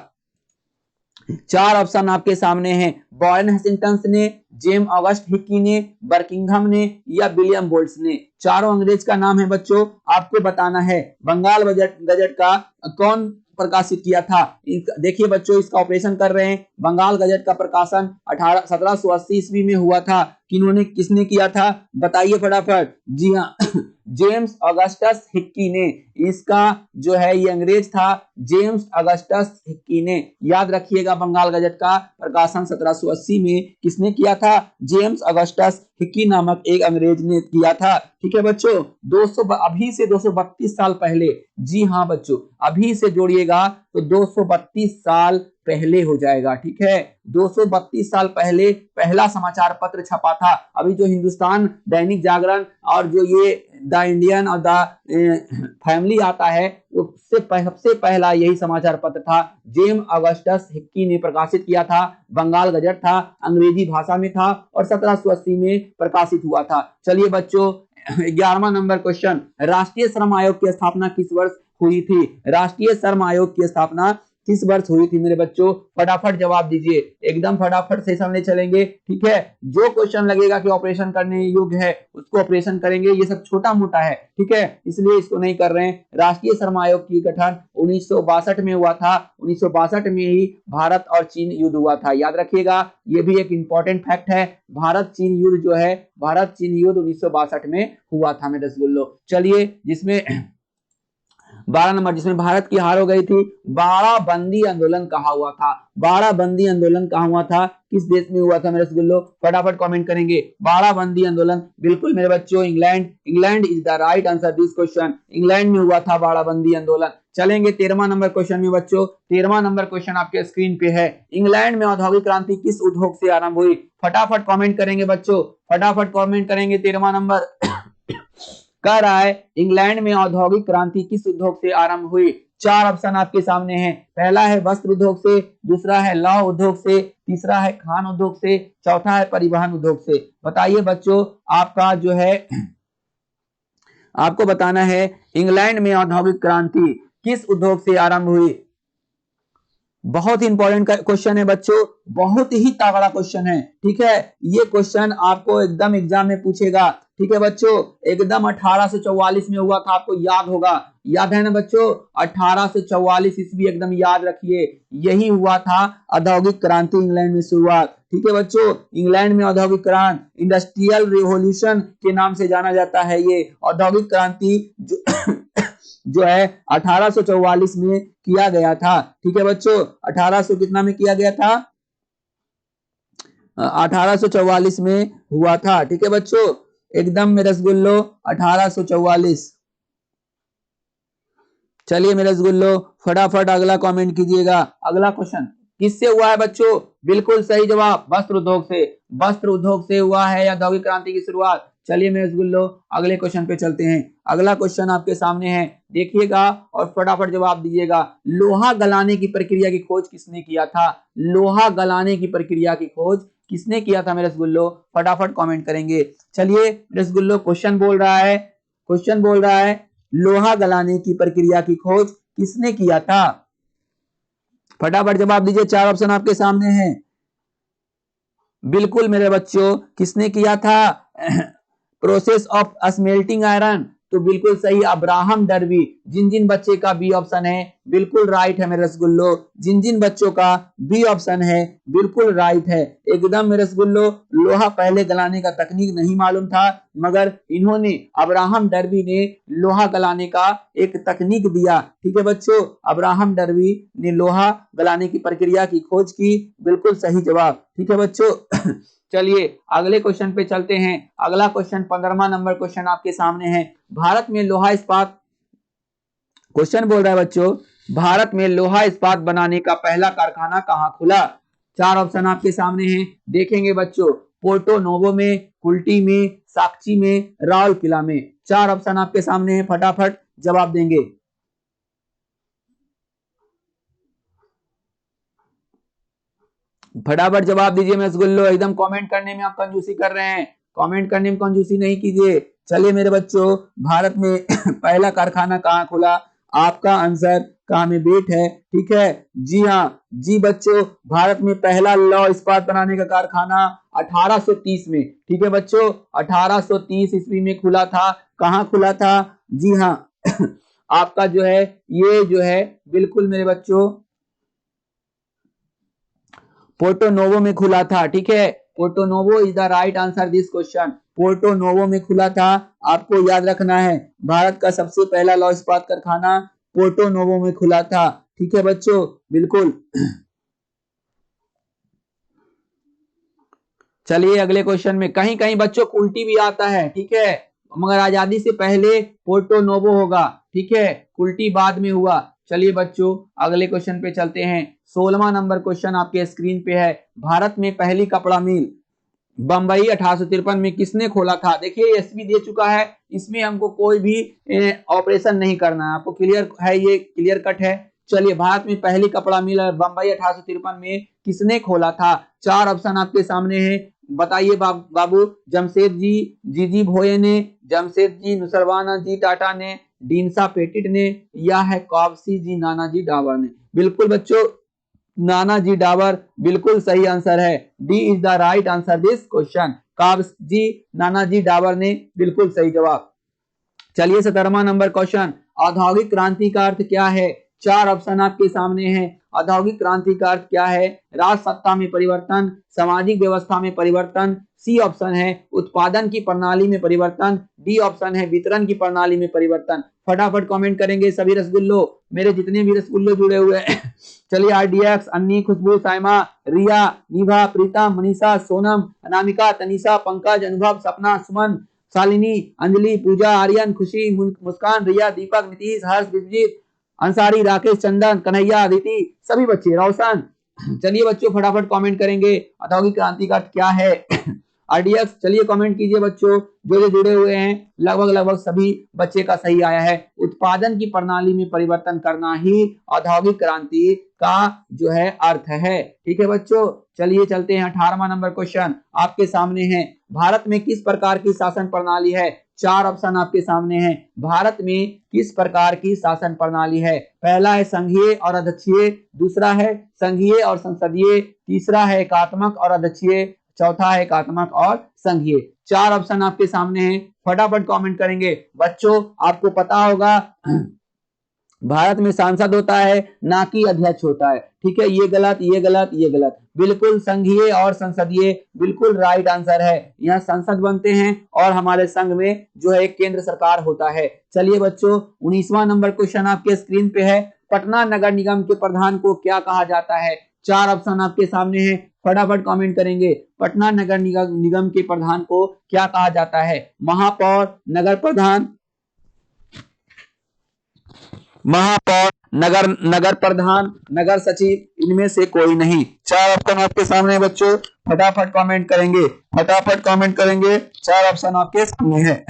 4 ऑप्शन आपके सामने हैं, वॉरेन हेस्टिंग्स ने, जेम्स ऑगस्ट हिक्की ने, बर्किंघम ने या विलियम बोल्ट्स ने। चारों अंग्रेज का नाम है बच्चों, आपको बताना है बंगाल गजट का कौन प्रकाशित किया था। देखिए बच्चों, इसका ऑपरेशन कर रहे हैं। बंगाल गजट का प्रकाशन 1780 ईस्वी में हुआ था। किसने किया था बताइए फटाफट। जी हाँ, जेम्स ऑगस्टस हिक्की ने। इसका जो है ये अंग्रेज था जेम्स ऑगस्टस हिक्की ने। याद रखिएगा, बंगाल गजट का प्रकाशन 1780 में किसने किया था, जेम्स ऑगस्टस हिक्की नामक एक अंग्रेज ने किया था। ठीक है बच्चों, अभी से 232 साल पहले, जी हाँ बच्चों, अभी से जोड़िएगा तो 232 साल पहले हो जाएगा। ठीक है, 232 साल पहले पहला समाचार पत्र छपा था। अभी जो हिंदुस्तान दैनिक जागरण और जो ये द इंडियन और द फैमिली आता है, उससे सबसे पहला यही समाचार पत्र था, जेम्स ऑगस्टस हिक्की ने प्रकाशित किया था। बंगाल गजट था, अंग्रेजी भाषा में था और 1780 में प्रकाशित हुआ था। चलिए बच्चों, 11वां नंबर क्वेश्चन, राष्ट्रीय श्रम आयोग की स्थापना किस वर्ष हुई थी। राष्ट्रीय श्रम आयोग की स्थापना किस वर्ष हुई थी मेरे बच्चों, फटाफट जवाब दीजिए, एकदम फटाफट से सामने चलेंगे। ठीक है, जो क्वेश्चन लगेगा कि ऑपरेशन करने योग्य है उसको ऑपरेशन करेंगे, ये सब छोटा मोटा है। ठीक है, इसलिए इसको नहीं कर रहे हैं। राष्ट्रीय श्रम आयोग की गठन 1962 में हुआ था। 1962 में ही भारत और चीन युद्ध हुआ था। याद रखिएगा, ये भी एक इंपॉर्टेंट फैक्ट है। भारत चीन युद्ध जो है, भारत चीन युद्ध 1962 में हुआ था मेरे रसगुल्लो। चलिए, जिसमें 12 नंबर, जिसमें भारत की हार हो गई थी। बाड़ाबंदी आंदोलन कहा हुआ था। बाड़ाबंदी आंदोलन कहा हुआ था, किस देश में हुआ था मेरे रसगुल्लो, फटाफट कमेंट करेंगे। बाड़ाबंदी आंदोलन, बिल्कुल मेरे बच्चों, England is the right answer this question. England में हुआ था बाड़ाबंदी आंदोलन। चलेंगे 13वां नंबर क्वेश्चन में बच्चों। 13वां नंबर क्वेश्चन आपके स्क्रीन पे है, इंग्लैंड में औद्योगिक क्रांति किस उद्योग से आरंभ हुई। फटाफट कमेंट करेंगे बच्चों, फटाफट कमेंट करेंगे। 13वां नंबर कह रहा है, इंग्लैंड में औद्योगिक क्रांति किस उद्योग से आरंभ हुई। 4 ऑप्शन आपके सामने हैं, पहला है वस्त्र उद्योग से, दूसरा है लौह उद्योग से, तीसरा है खान उद्योग से, चौथा है परिवहन उद्योग से। बताइए बच्चों, आपका जो है आपको बताना है इंग्लैंड में औद्योगिक क्रांति किस उद्योग से आरंभ हुई। बहुत ही इंपॉर्टेंट क्वेश्चन है बच्चों, बहुत ही तगड़ा क्वेश्चन है। ठीक है, ये क्वेश्चन आपको एकदम एग्जाम में पूछेगा। ठीक है बच्चों, एकदम 1844 में हुआ था, आपको याद होगा, याद है ना बच्चों, 1844 ईस्वी, एकदम याद रखिए, यही हुआ था औद्योगिक क्रांति, इंग्लैंड में शुरुआत। ठीक है बच्चों, इंग्लैंड में औद्योगिक क्रांति, इंडस्ट्रियल रिवॉल्यूशन के नाम से जाना जाता है। ये औद्योगिक क्रांति जो है 1844 में किया गया था। ठीक है बच्चों, 1800 कितना में किया गया था, 1844 में हुआ था। ठीक है बच्चों, एकदम मेरे रसगुल्लो 1844। चलिए मेरे रसगुल्लो, फटाफट अगला कमेंट कीजिएगा। अगला क्वेश्चन किससे हुआ है बच्चों, बिल्कुल सही जवाब, वस्त्र उद्योग से। वस्त्र उद्योग से हुआ है औद्योगिक क्रांति की शुरुआत। चलिए मेरे रसगुल्लो, अगले क्वेश्चन पे चलते हैं। अगला क्वेश्चन आपके सामने है, देखिएगा और फटाफट जवाब दीजिएगा। लोहा गलाने की प्रक्रिया की खोज किसने किया था। लोहा गलाने की प्रक्रिया की खोज किसने किया था मेरे रसगुल्लो, फटाफट कमेंट करेंगे। चलिए रसगुल्लो, क्वेश्चन बोल रहा है लोहा गलाने की प्रक्रिया की खोज किसने किया था, फटाफट जवाब दीजिए। 4 ऑप्शन आपके सामने हैं। बिल्कुल मेरे बच्चों, किसने किया था, प्रोसेस ऑफ स्मेल्टिंग आयरन, तो बिल्कुल सही अब्राहम डर्बी। जिन जिन बच्चे का बी ऑप्शन है बिल्कुल राइट है मेरे रसगुल्लो, जिन जिन बच्चों का बी ऑप्शन है बिल्कुल राइट है एकदम मेरे रसगुल्लो। लोहा पहले गलाने का तकनीक नहीं मालूम था, मगर इन्होंने अब्राहम डर्बी ने लोहा गलाने का एक तकनीक दिया। ठीक है बच्चों, अब्राहम डर्बी ने लोहा गलाने की प्रक्रिया की खोज की, बिल्कुल सही जवाब। ठीक है बच्चों चलिए अगले क्वेश्चन पे चलते हैं। अगला क्वेश्चन 15वां नंबर क्वेश्चन आपके सामने है। भारत में लोहा इस्पात, क्वेश्चन बोल रहा है बच्चों, भारत में लोहा इस्पात बनाने का पहला कारखाना कहां खुला? चार ऑप्शन आपके सामने हैं, देखेंगे बच्चों। पोर्टो नोवो में, कुल्टी में, साक्ची में, राउरकेला में। चार ऑप्शन आपके सामने हैं, फटाफट जवाब देंगे। फटाफट जवाब दीजिए रसगुल्लो, एकदम कमेंट करने में आप कंजूसी कर रहे हैं, कमेंट करने में कंजूसी नहीं कीजिए। चलिए मेरे बच्चों, भारत में पहला कारखाना कहाँ खुला? आपका आंसर का में बेट है। ठीक है जी हाँ जी बच्चों, भारत में पहला लौह इस्पात बनाने का कारखाना 1830 में, ठीक है बच्चों, 1830 ईस्वी में खुला था। कहाँ खुला था? जी हाँ आपका जो है ये जो है बिल्कुल मेरे बच्चों पोर्टो नोवो में खुला था। ठीक है, Porto Novo is the right answer this question. Porto Novo में खुला था, आपको याद रखना है। भारत का सबसे पहला लौह इस्पात कारखाना पोर्टो नोवो में खुला था। ठीक है बच्चों, बिल्कुल। चलिए अगले क्वेश्चन में, कहीं कहीं बच्चों कुल्टी भी आता है, ठीक है, मगर आजादी से पहले पोर्टो नोवो होगा। ठीक है, कुल्टी बाद में हुआ। चलिए बच्चों अगले क्वेश्चन पे चलते हैं। 16वां नंबर क्वेश्चन आपके स्क्रीन पे है। भारत में पहली कपड़ा मिल बंबई 1853 में किसने खोला था? देखिए एसबी दे चुका है, इसमें हमको कोई भी ऑपरेशन नहीं करना है, आपको क्लियर है, ये क्लियर कट है। चलिए, भारत में पहली कपड़ा मिल बंबई 1853 में किसने खोला था? चार ऑप्शन आपके सामने है, बताइए बाबू। जमशेद जी, जीजी भोये ने, जमशेद जी नुसरवाना जी टाटा ने, डीनसा पेटिट ने, या है कौबसी जी नानाजी डावर ने। बिल्कुल बच्चों, नानाजी डावर बिल्कुल सही आंसर है। D is the right answer this question. कौबसी नानाजी डावर ने बिल्कुल सही जवाब। चलिए 17वां नंबर क्वेश्चन, औद्योगिक क्रांति का अर्थ क्या है? चार ऑप्शन आपके सामने हैं। औद्योगिक क्रांति का अर्थ क्या है? राज सत्ता में परिवर्तन, सामाजिक व्यवस्था में परिवर्तन, सी ऑप्शन है उत्पादन की प्रणाली में परिवर्तन, डी ऑप्शन है वितरण की प्रणाली में परिवर्तन। फटाफट कमेंट करेंगे सभी रसगुल्लो, मेरे जितने भी रसगुल्लो जुड़े हुए हैं चलिए आरडीएक्स, अन्नी, खुशबू, साइमा, रिया, निभा, प्रीतम, मनीषा, सोनम, अनामिका, तनीषा, पंकज, अनुभव, सपना, सुमन, शालिनी, अंजलि, पूजा, आर्यन, खुशी, मुस्कान, रिया, दीपक, नीतीश, हर्ष, विश्वजीत, अंसारी, राकेश, चंदन, कन्हैया, अदिति, सभी बच्चे, रोशन। चलिए बच्चों फटाफट कमेंट करेंगे औद्योगिक क्रांति का क्या है आरडीएक्स। चलिए कमेंट कीजिए बच्चों, जो जुड़े हुए हैं लगभग सभी बच्चे का सही आया है। उत्पादन की प्रणाली में परिवर्तन करना ही औद्योगिक क्रांति का जो है अर्थ है। ठीक है बच्चों, चलिए चलते हैं 18वां नंबर क्वेश्चन आपके सामने है। भारत में किस प्रकार की शासन प्रणाली है? चार ऑप्शन आपके सामने हैं। भारत में किस प्रकार की शासन प्रणाली है? पहला है संघीय और अध्यक्षीय, दूसरा है संघीय और संसदीय, तीसरा है एकात्मक और अध्यक्षीय, चौथा है एकात्मक और संघीय। चार ऑप्शन आपके सामने हैं, फटाफट कमेंट करेंगे बच्चों। आपको पता होगा भारत में सांसद होता है, ना कि अध्यक्ष होता है। ठीक है, ये गलत, ये गलत, ये गलत। बिल्कुल संघीय और संसदीय बिल्कुल राइट आंसर है। यहाँ संसद बनते हैं और हमारे संघ में जो है केंद्र सरकार होता है। चलिए बच्चों 19वां नंबर क्वेश्चन आपके स्क्रीन पे है। पटना नगर निगम के प्रधान को क्या कहा जाता है? चार ऑप्शन आपके सामने है, फटाफट कमेंट करेंगे। पटना नगर निगम के प्रधान को क्या कहा जाता है? महापौर, नगर प्रधान, महापौर, नगर प्रधान, नगर सचिव, इनमें से कोई नहीं। चार ऑप्शन आपके सामने है बच्चों, फटाफट कमेंट करेंगे, फटाफट कमेंट करेंगे। चार ऑप्शन आपके सामने है।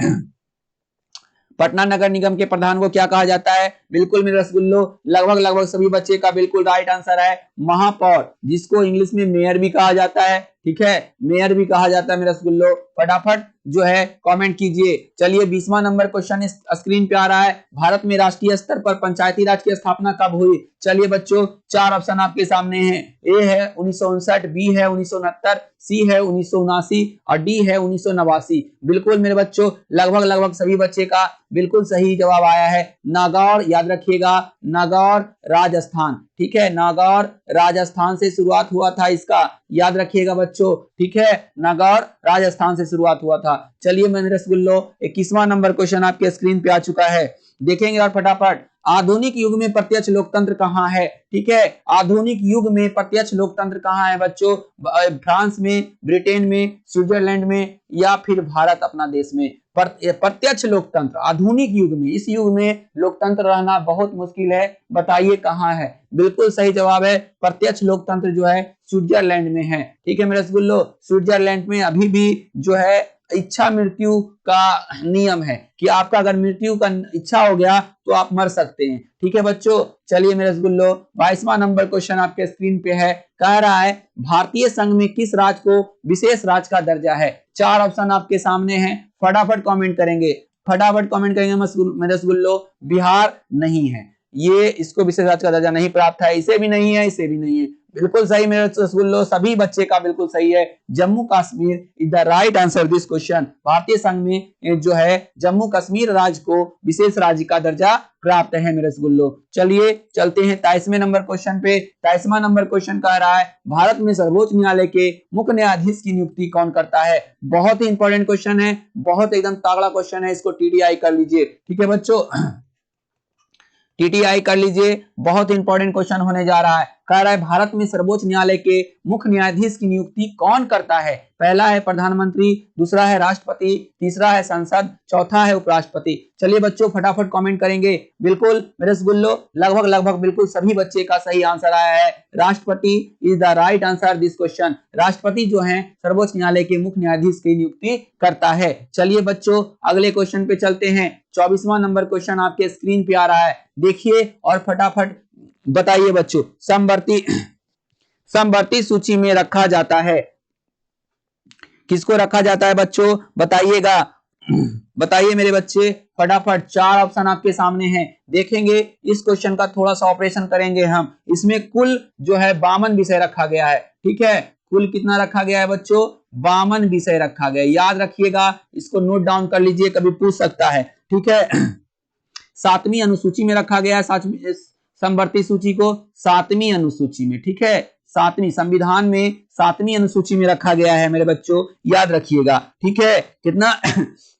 पटना नगर निगम के प्रधान को क्या कहा जाता है? बिल्कुल मेरे रसगुल्लो, लगभग सभी बच्चे का बिल्कुल राइट आंसर है महापौर, जिसको इंग्लिश में मेयर भी कहा जाता है। ठीक है, मेयर भी कहा जाता है मेरे रसगुल्लो। फटाफट जो है कमेंट कीजिए। चलिए 20वां नंबर क्वेश्चन इस स्क्रीन पे आ रहा है, भारत में राष्ट्रीय स्तर पर पंचायती राज की स्थापना कब हुई? चलिए बच्चों, चार ऑप्शन आपके सामने हैं। ए है 1959, बी है 1969, सी है 1979 और डी है 1989। बिल्कुल मेरे बच्चों, लगभग सभी बच्चे का बिल्कुल सही जवाब आया है नागौर। याद रखिएगा, नागौर राजस्थान। ठीक है, नागौर राजस्थान से शुरुआत हुआ था इसका, याद रखिएगा बच्चों। ठीक है, नागौर राजस्थान से शुरुआत हुआ था। चलिए मेरे रसगुल्लो, 21वां नंबर क्वेश्चन आपके स्क्रीन पे आ चुका है, देखेंगे और फटाफट। आधुनिक युग में प्रत्यक्ष लोकतंत्र कहाँ है? ठीक है, आधुनिक युग में प्रत्यक्ष लोकतंत्र कहाँ है बच्चों? फ्रांस में, ब्रिटेन में, स्विट्जरलैंड में या फिर भारत अपना देश में? प्रत्यक्ष लोकतंत्र आधुनिक युग में, इस युग में लोकतंत्र रहना बहुत मुश्किल है, बताइए कहाँ है? बिल्कुल सही जवाब है प्रत्यक्ष लोकतंत्र जो है स्विट्जरलैंड में है। ठीक है मेरे रसगुल्लो, स्विट्जरलैंड में अभी भी जो है इच्छा मृत्यु का नियम है कि आपका अगर मृत्यु का इच्छा हो गया तो आप मर सकते हैं। ठीक है बच्चों, चलिए मेरे रसगुल्लो 22वां नंबर क्वेश्चन आपके स्क्रीन पे है, कह रहा है भारतीय संघ में किस राज्य को विशेष राज्य का दर्जा है? चार ऑप्शन आपके सामने हैं, फटाफट कमेंट करेंगे, फटाफट कमेंट करेंगे मेरे रसगुल्लो। बिहार नहीं है, ये इसको विशेष राज्य का दर्जा नहीं प्राप्त है, इसे भी नहीं है, इसे भी नहीं है। बिल्कुल सही मेरे रसगुल्लो, सभी बच्चे का बिल्कुल सही है, Jammu Kashmir is the right answer this question. भारतीय संघ में जो है जम्मू कश्मीर राज्य को विशेष राज्य का दर्जा प्राप्त है मेरे रसगुल्लो। चलिए चलते हैं 23वें नंबर क्वेश्चन पे। 23वां नंबर क्वेश्चन कह रहा है भारत में सर्वोच्च न्यायालय के मुख्य न्यायाधीश की नियुक्ति कौन करता है? बहुत ही इंपॉर्टेंट क्वेश्चन है, बहुत एकदम तगड़ा क्वेश्चन है, इसको टीडीआई कर लीजिए। ठीक है बच्चों, टीटीआई कर लीजिए, बहुत इंपॉर्टेंट क्वेश्चन होने जा रहा है। कह रहा है भारत में सर्वोच्च न्यायालय के मुख्य न्यायाधीश की नियुक्ति कौन करता है? पहला है प्रधानमंत्री, दूसरा है राष्ट्रपति, तीसरा है संसद, चौथा है उपराष्ट्रपति। चलिए बच्चों फटाफट कमेंट करेंगे। बिल्कुल मेरे रसगुल्लो, लगभग बिल्कुल सभी बच्चे का सही आंसर आया है, राष्ट्रपति is the right answer this question. राष्ट्रपति जो है सर्वोच्च न्यायालय के मुख्य न्यायाधीश की नियुक्ति करता है। चलिए बच्चों अगले क्वेश्चन पे चलते हैं। 24वां नंबर क्वेश्चन आपके स्क्रीन पे आ रहा है, देखिए और फटाफट बताइए बच्चों। समवर्ती सूची में रखा जाता है, किसको रखा जाता है बच्चों? बताइएगा, बताइए मेरे बच्चे फटाफट। चार ऑप्शन आपके सामने हैं, देखेंगे इस क्वेश्चन का थोड़ा सा ऑपरेशन करेंगे हम। इसमें कुल जो है 52 विषय रखा गया है। ठीक है, कुल कितना रखा गया है बच्चों? 52 विषय रखा गया, याद रखिएगा, इसको नोट डाउन कर लीजिए, कभी पूछ सकता है। ठीक है, 7वीं अनुसूची में रखा गया है समवर्ती सूची को, 7वीं अनुसूची में। ठीक है, 7वीं संविधान में 7वीं अनुसूची में रखा गया है मेरे बच्चों, याद रखिएगा। ठीक है, कितना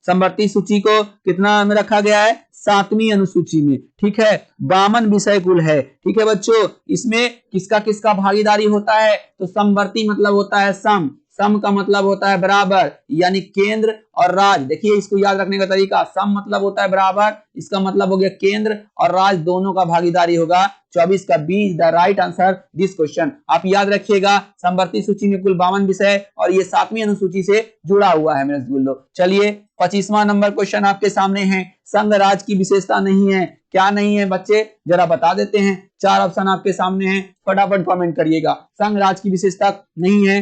समवर्ती सूची को कितना में रखा गया है? 7वीं अनुसूची में। ठीक है, 52 विषय कुल है। ठीक है बच्चों, इसमें किसका किसका भागीदारी होता है? तो समवर्ती मतलब होता है सम, सम का मतलब होता है बराबर, यानी केंद्र और राज्य। देखिए इसको याद रखने का तरीका, सम मतलब होता है बराबर, इसका मतलब हो गया केंद्र और राज्य दोनों का भागीदारी होगा। 24 का B is the right answer this question. आप याद रखिएगा, समवर्ती सूची में कुल 52 विषय और ये 7वीं अनुसूची से जुड़ा हुआ है मेरे गुल्लो। चलिए 25वां नंबर क्वेश्चन आपके सामने है, संघ राज्य की विशेषता नहीं है, क्या नहीं है बच्चे जरा बता देते हैं। चार ऑप्शन आपके सामने हैं, फटाफट कमेंट करिएगा। संघ राज्य की विशेषता नहीं है,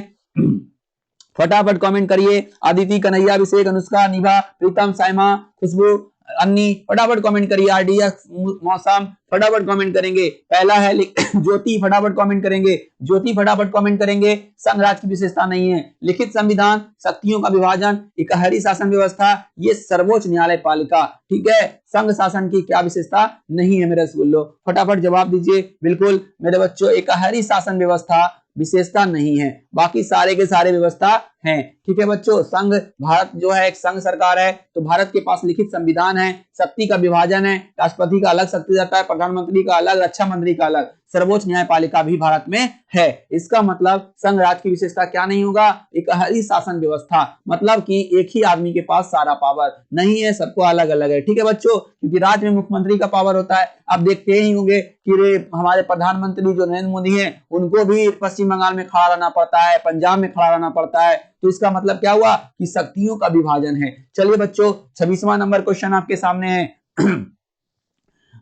फटाफट कमेंट करिए। आदिति, कन्हैया, अभिषेक, अनुष्का, निभा, प्रीतम, साइमा, खुशबू, अन्नी, फटाफट कमेंट करिए। आरडीएस, मौसम, फटाफट कमेंट करेंगे। पहला है ज्योति, फटाफट कमेंट करेंगे। ज्योति फटाफट कमेंट करेंगे। संघ राज्य की विशेषता नहीं है, लिखित संविधान, शक्तियों का विभाजन, इकहरी शासन व्यवस्था, ये सर्वोच्च न्यायालय पालिका। ठीक है, संघ शासन की क्या विशेषता नहीं है मेरे रसगुल्लो? फटाफट जवाब दीजिए। बिल्कुल मेरे बच्चों, इकहरी शासन व्यवस्था विशेषता नहीं है, बाकी सारे के सारे व्यवस्था हैं। ठीक है बच्चों, संघ भारत जो है एक संघ सरकार है, तो भारत के पास लिखित संविधान है, शक्ति का विभाजन है, राष्ट्रपति का अलग शक्ति रहता है, प्रधानमंत्री का अलग, रक्षा मंत्री का अलग, सर्वोच्च न्यायपालिका भी भारत में है। इसका मतलब संघ राज्य की विशेषता क्या नहीं होगा? इकहरी शासन व्यवस्था, मतलब कि एक ही आदमी के पास सारा पावर नहीं है, सबको अलग अलग है। ठीक है बच्चों, क्योंकि राज्य में मुख्यमंत्री का पावर होता है। आप देखते ही होंगे कि हमारे प्रधानमंत्री जो नरेंद्र मोदी हैं, उनको भी पश्चिम बंगाल में खड़ा रहना पड़ता है, पंजाब में खड़ा रहना पड़ता है। तो इसका मतलब क्या हुआ कि शक्तियों का विभाजन है। चलिए बच्चों, 26वां नंबर क्वेश्चन आपके सामने है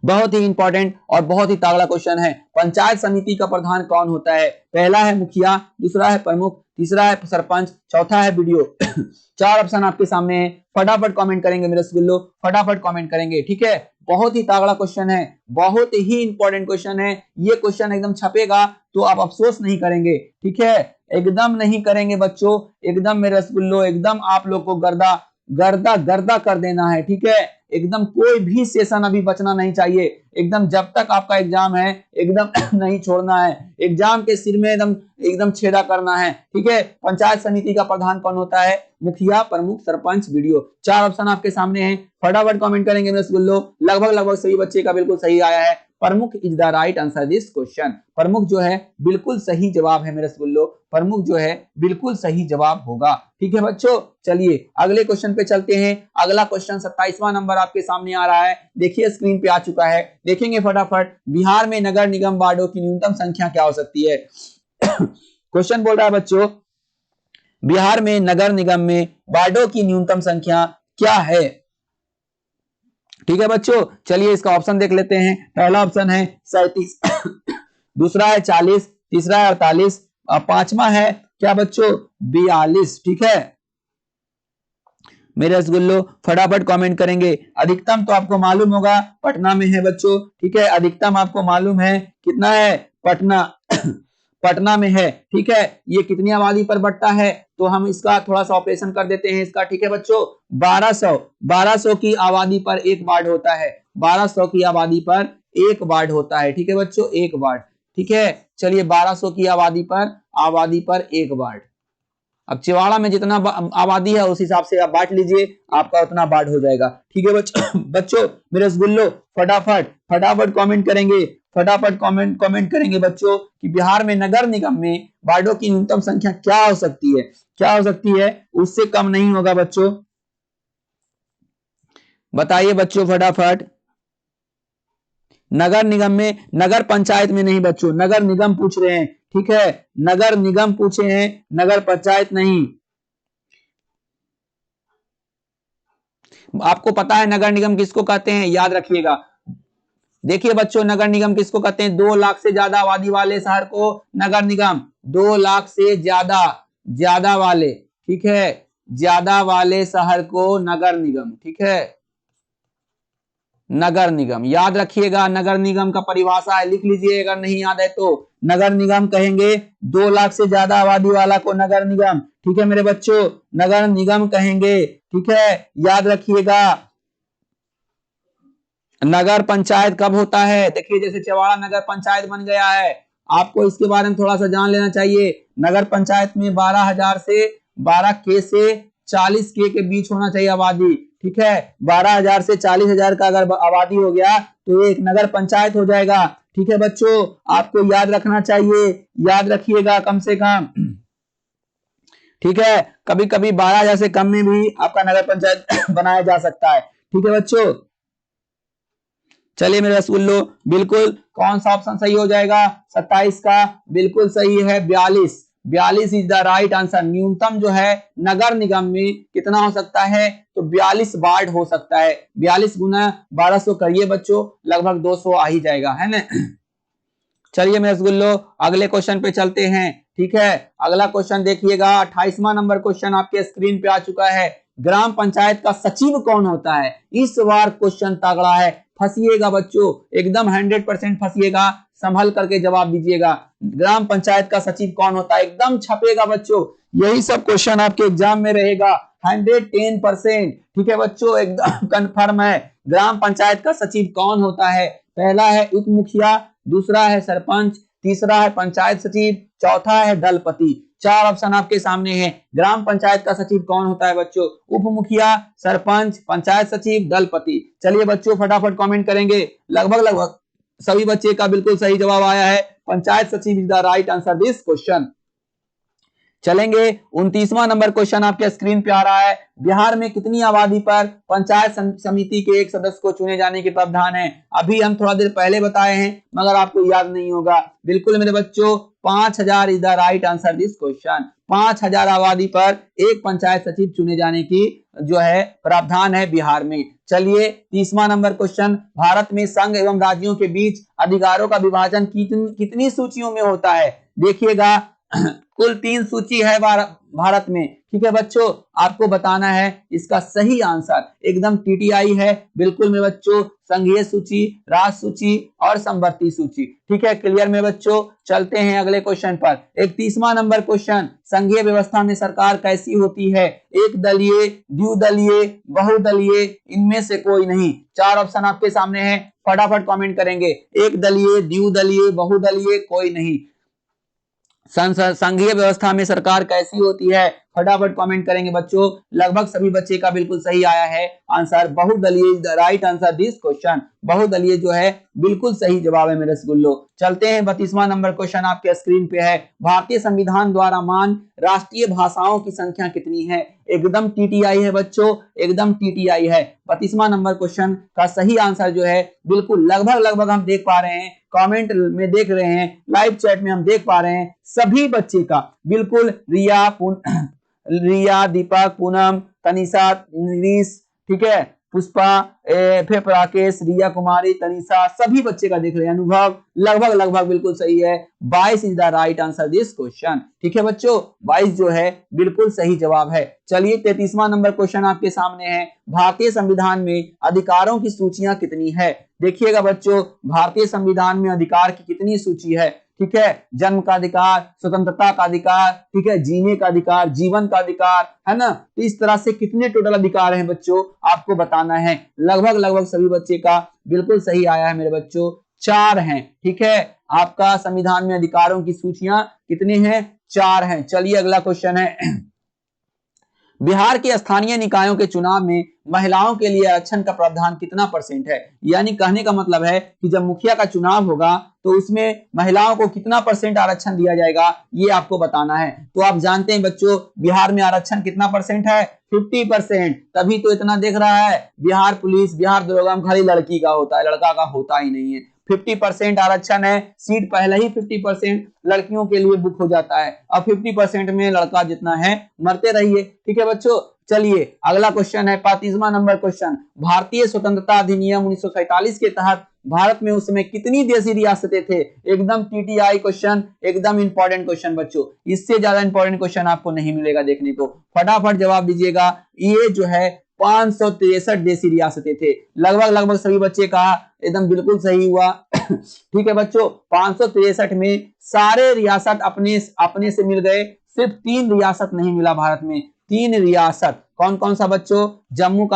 बहुत ही इंपॉर्टेंट और बहुत ही तगड़ा क्वेश्चन है। पंचायत समिति का प्रधान कौन होता है? पहला है मुखिया, दूसरा है प्रमुख, तीसरा है सरपंच, चौथा है वीडियो। चार ऑप्शन आपके सामने है, फटाफट कमेंट करेंगे मेरे रसगुल्लो, फटाफट कमेंट करेंगे, ठीक है। बहुत ही तगड़ा क्वेश्चन है, बहुत ही इंपॉर्टेंट क्वेश्चन है, ये क्वेश्चन एकदम छपेगा तो आप अफसोस नहीं करेंगे, ठीक है, एकदम नहीं करेंगे बच्चों, एकदम मेरे रसगुल्लो, एकदम आप लोग को गर्दा गर्दा गर्दा कर देना है, ठीक है। एकदम कोई भी सेशन अभी बचना नहीं चाहिए, एकदम जब तक आपका एग्जाम है एकदम नहीं छोड़ना है, एग्जाम के सिर में एकदम एकदम छेड़ा करना है, ठीक है। पंचायत समिति का प्रधान कौन होता है? मुखिया, प्रमुख, सरपंच, वीडियो। चार ऑप्शन आपके सामने हैं, फटाफट कमेंट करेंगे मेरे रसगुल्लो। लगभग सही बच्चे का बिल्कुल सही आया है, प्रमुख is the right answer this question. प्रमुख जो है बिल्कुल सही जवाब है मेरे रसगुल्लो, प्रमुख जो है बिल्कुल सही जवाब होगा, ठीक है बच्चों। चलिए अगले क्वेश्चन पे चलते हैं। अगला क्वेश्चन 27वां नंबर आपके सामने आ रहा है, देखिए स्क्रीन पे आ चुका है, देखेंगे फटाफट। बिहार में नगर निगम वार्डों की न्यूनतम संख्या क्या हो सकती है? क्वेश्चन बोल रहा है बच्चों, बिहार में नगर निगम में वार्डों की न्यूनतम संख्या क्या है? ठीक है बच्चों, चलिए इसका ऑप्शन देख लेते हैं। पहला ऑप्शन है 37, दूसरा है 40, तीसरा है 48, पांचवा है क्या बच्चों? 42, ठीक है। मेरे रसगुल्लो फटाफट कमेंट करेंगे। अधिकतम तो आपको मालूम होगा पटना में है बच्चों, ठीक है, अधिकतम आपको मालूम है कितना है? पटना पटना में है, ठीक है। ये कितनी आबादी पर बढ़ता है? तो हम इसका थोड़ा सा ऑपरेशन कर देते हैं इसका, ठीक है बच्चों। 1200 की आबादी पर एक वार्ड होता है, 1200 की आबादी पर एक वार्ड होता है, ठीक है बच्चों, एक वार्ड, ठीक है। चलिए 1200 की आबादी पर एक वार्ड। अब चिवाड़ा में जितना आबादी है उस हिसाब से आप बांट लीजिए, आपका उतना वार्ड हो जाएगा, ठीक है बच्चों मेरे रसगुल्लो फटाफट कमेंट करेंगे, फटाफट कमेंट करेंगे बच्चों कि बिहार में नगर निगम में वार्डों की न्यूनतम संख्या क्या हो सकती है? क्या हो सकती है? उससे कम नहीं होगा बच्चों, बताइए बच्चों फटाफट। नगर निगम में, नगर पंचायत में नहीं बच्चों, नगर निगम पूछ रहे हैं, ठीक है, नगर निगम पूछे हैं, नगर पंचायत नहीं। आपको पता है नगर निगम किसको कहते हैं? याद रखिएगा, देखिए बच्चों नगर निगम किसको कहते हैं? 2 लाख से ज्यादा आबादी वाले शहर को नगर निगम, 2 लाख से ज्यादा वाले, ठीक है, ज्यादा वाले शहर को नगर निगम, ठीक है, नगर निगम याद रखिएगा। नगर निगम का परिभाषा है, लिख लीजिए अगर नहीं याद है तो। नगर निगम कहेंगे 2 लाख से ज्यादा आबादी वाला को नगर निगम, ठीक है मेरे बच्चों, नगर निगम कहेंगे, ठीक है, याद रखिएगा। नगर पंचायत कब होता है? देखिए जैसे चवाड़ा नगर पंचायत बन गया है, आपको इसके बारे में थोड़ा सा जान लेना चाहिए। नगर पंचायत में 12,000 से 12K से 40K के बीच होना चाहिए आबादी, ठीक है। 12,000 से 40,000 का अगर आबादी हो गया तो एक नगर पंचायत हो जाएगा, ठीक है बच्चों, आपको याद रखना चाहिए, याद रखिएगा कम से कम, ठीक है। कभी कभी 12,000 से कम में भी आपका नगर पंचायत बनाया जा सकता है, ठीक है बच्चों। चलिए मेरे रसगुल्लो बिल्कुल कौन सा ऑप्शन सही हो जाएगा? 27 का बिल्कुल सही है, 42 इज द राइट आंसर। न्यूनतम जो है नगर निगम में कितना हो सकता है? तो 42 वार्ड हो सकता है। 42 गुना 1200 करिए बच्चों, लगभग 200 आ ही जाएगा, है ना। चलिए मेरे रसगुल्लो अगले क्वेश्चन पे चलते हैं, ठीक है। अगला क्वेश्चन देखिएगा, 28वां नंबर क्वेश्चन आपके स्क्रीन पे आ चुका है। ग्राम पंचायत का सचिव कौन होता है? इस बार क्वेश्चन तगड़ा है, फंसिएगा बच्चों, एकदम 100% फंसिएगा, संभल करके जवाब दीजिएगा। ग्राम पंचायत का सचिव कौन होता है? एकदम छपेगा बच्चों, यही सब क्वेश्चन आपके एग्जाम में रहेगा, 110%, ठीक है बच्चों, एकदम कंफर्म है। ग्राम पंचायत का सचिव कौन होता है? पहला है उप मुखिया, दूसरा है सरपंच, तीसरा है पंचायत सचिव, चौथा है दलपति। 4 ऑप्शन आपके सामने हैं। ग्राम पंचायत का सचिव कौन होता है बच्चों? उप मुखिया, सरपंच, पंचायत सचिव, दलपति। चलिए बच्चों फटाफट कमेंट करेंगे। लगभग सभी बच्चे का बिल्कुल सही जवाब आया है, पंचायत सचिव is the right answer this question. चलेंगे 29वां नंबर क्वेश्चन आपके स्क्रीन पे आ रहा है। बिहार में कितनी आबादी पर पंचायत समिति के एक सदस्य को चुने जाने के प्रावधान है? अभी हम थोड़ा देर पहले बताए हैं मगर आपको याद नहीं होगा। बिल्कुल मेरे बच्चों 5000 is the right answer this question. 5000 आबादी पर एक पंचायत सचिव चुने जाने की जो है प्रावधान है बिहार में। चलिए 30वां नंबर क्वेश्चन, भारत में संघ एवं राज्यों के बीच अधिकारों का विभाजन कितनी सूचियों में होता है? देखिएगा कुल 3 सूची है भारत में। ठीक है बच्चों, आपको बताना है इसका सही आंसर। एकदम टीटीआई है, बिल्कुल मेरे बच्चों, संघीय सूची, राज सूची और संवर्ती सूची। ठीक है, क्लियर मेरे बच्चों। चलते हैं अगले क्वेश्चन पर। 31वां नंबर क्वेश्चन, संघीय व्यवस्था में सरकार कैसी होती है? एक दलीय, द्विदलीय, बहुदलीय, इनमें से कोई नहीं। 4 ऑप्शन आपके सामने है, फटाफट कमेंट करेंगे। एक दलीय, द्विदलीय, बहुदलीय, कोई नहीं। संघीय व्यवस्था में सरकार कैसी होती है? फटाफट कमेंट करेंगे बच्चों। लगभग सभी बच्चे का बिल्कुल सही आया है आंसर। बहुदलीय is the right answer this question. बहुदलीय जो है बिल्कुल सही जवाब है मेरे रसगुल्लो। चलते हैं 32वां नंबर क्वेश्चन आपके स्क्रीन पे है। भारतीय संविधान द्वारा मान राष्ट्रीय भाषाओं की संख्या कितनी है? एकदम टीटीआई है बच्चों, एकदम टीटीआई है। 32वां नंबर क्वेश्चन का सही आंसर जो है बिल्कुल लगभग हम देख पा रहे हैं, कमेंट में देख रहे हैं, लाइव चैट में हम देख पा रहे हैं सभी बच्चे का बिल्कुल। रिया, दीपक, पूनम, तनिषा, निरीश, ठीक है, पुष्पा, फिर राकेश, रिया कुमारी, तनिषा, सभी बच्चे का देख रहे हैं। अनुभव लगभग बिल्कुल सही है। 22 is the right answer this question. ठीक है बच्चों, 22 जो है बिल्कुल सही जवाब है। चलिए 33वां नंबर क्वेश्चन आपके सामने है। भारतीय संविधान में अधिकारों की सूचियां कितनी है? देखिएगा बच्चों, भारतीय संविधान में अधिकार की कितनी सूची है? ठीक है, जन्म का अधिकार, स्वतंत्रता का अधिकार, ठीक है, जीने का अधिकार, जीवन का अधिकार, है ना। तो इस तरह से कितने टोटल अधिकार हैं बच्चों, आपको बताना है। लगभग सभी बच्चे का बिल्कुल सही आया है मेरे बच्चों, 4 हैं। ठीक है, आपका संविधान में अधिकारों की सूचियां कितनी हैं? 4 हैं। चलिए अगला क्वेश्चन है। बिहार के स्थानीय निकायों के चुनाव में महिलाओं के लिए आरक्षण का प्रावधान कितना % है? यानी कहने का मतलब है कि जब मुखिया का चुनाव होगा तो उसमें महिलाओं को कितना % आरक्षण दिया जाएगा, ये आपको बताना है। तो आप जानते हैं बच्चों, बिहार में आरक्षण कितना % है? 50%। तभी तो इतना देख रहा है बिहार पुलिस, बिहार दरोगा में खाली लड़की का होता है, लड़का का होता ही नहीं है। 50% आरक्षण है, सीट पहले ही 50% लड़कियों के लिए बुक हो जाता है। अब 50% में लड़का जितना है मरते रहिए। ठीक है बच्चों, चलिए अगला क्वेश्चन है 35वां नंबर क्वेश्चन। भारतीय स्वतंत्रता अधिनियम 1947 के तहत भारत में उस समय कितनी देशी रियासतें थे? एकदम टीटीआई क्वेश्चन, एकदम इंपॉर्टेंट क्वेश्चन बच्चों। इससे ज्यादा इंपॉर्टेंट क्वेश्चन आपको नहीं मिलेगा देखने को। फटाफट जवाब दीजिएगा। ये जो है 563 देशी रियासतें थे। लगभग सभी बच्चे का एकदम बिल्कुल सही हुआ। ठीक है बच्चों, 563 में सारे रियासत अपने से मिल गए। सिर्फ 3 रियासत नहीं मिला भारत में। 3 रियासत कौन कौन सा बच्चों? जम्मू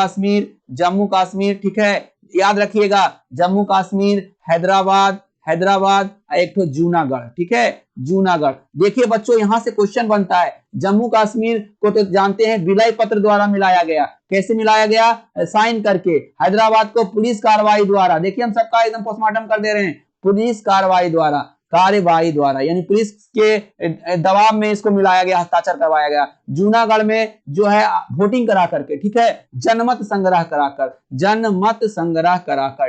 कश्मीर, ठीक है, याद रखिएगा, जम्मू कश्मीर, हैदराबाद, एक तो जूनागढ़। ठीक है, जूनागढ़। देखिए बच्चों, यहां से क्वेश्चन बनता है। जम्मू कश्मीर को तो जानते हैं विलय पत्र द्वारा मिलाया गया। कैसे मिलाया गया? साइन करके। हैदराबाद को पुलिस कार्रवाई द्वारा। देखिए हम सबका एकदम पोस्टमार्टम कर दे रहे हैं, पुलिस कार्यवाही द्वारा, यानी पुलिस के दबाव में इसको मिलाया गया, हस्ताक्षर करवाया गया। जूनागढ़ में जो है वोटिंग करा करके, ठीक है, जनमत संग्रह कराकर,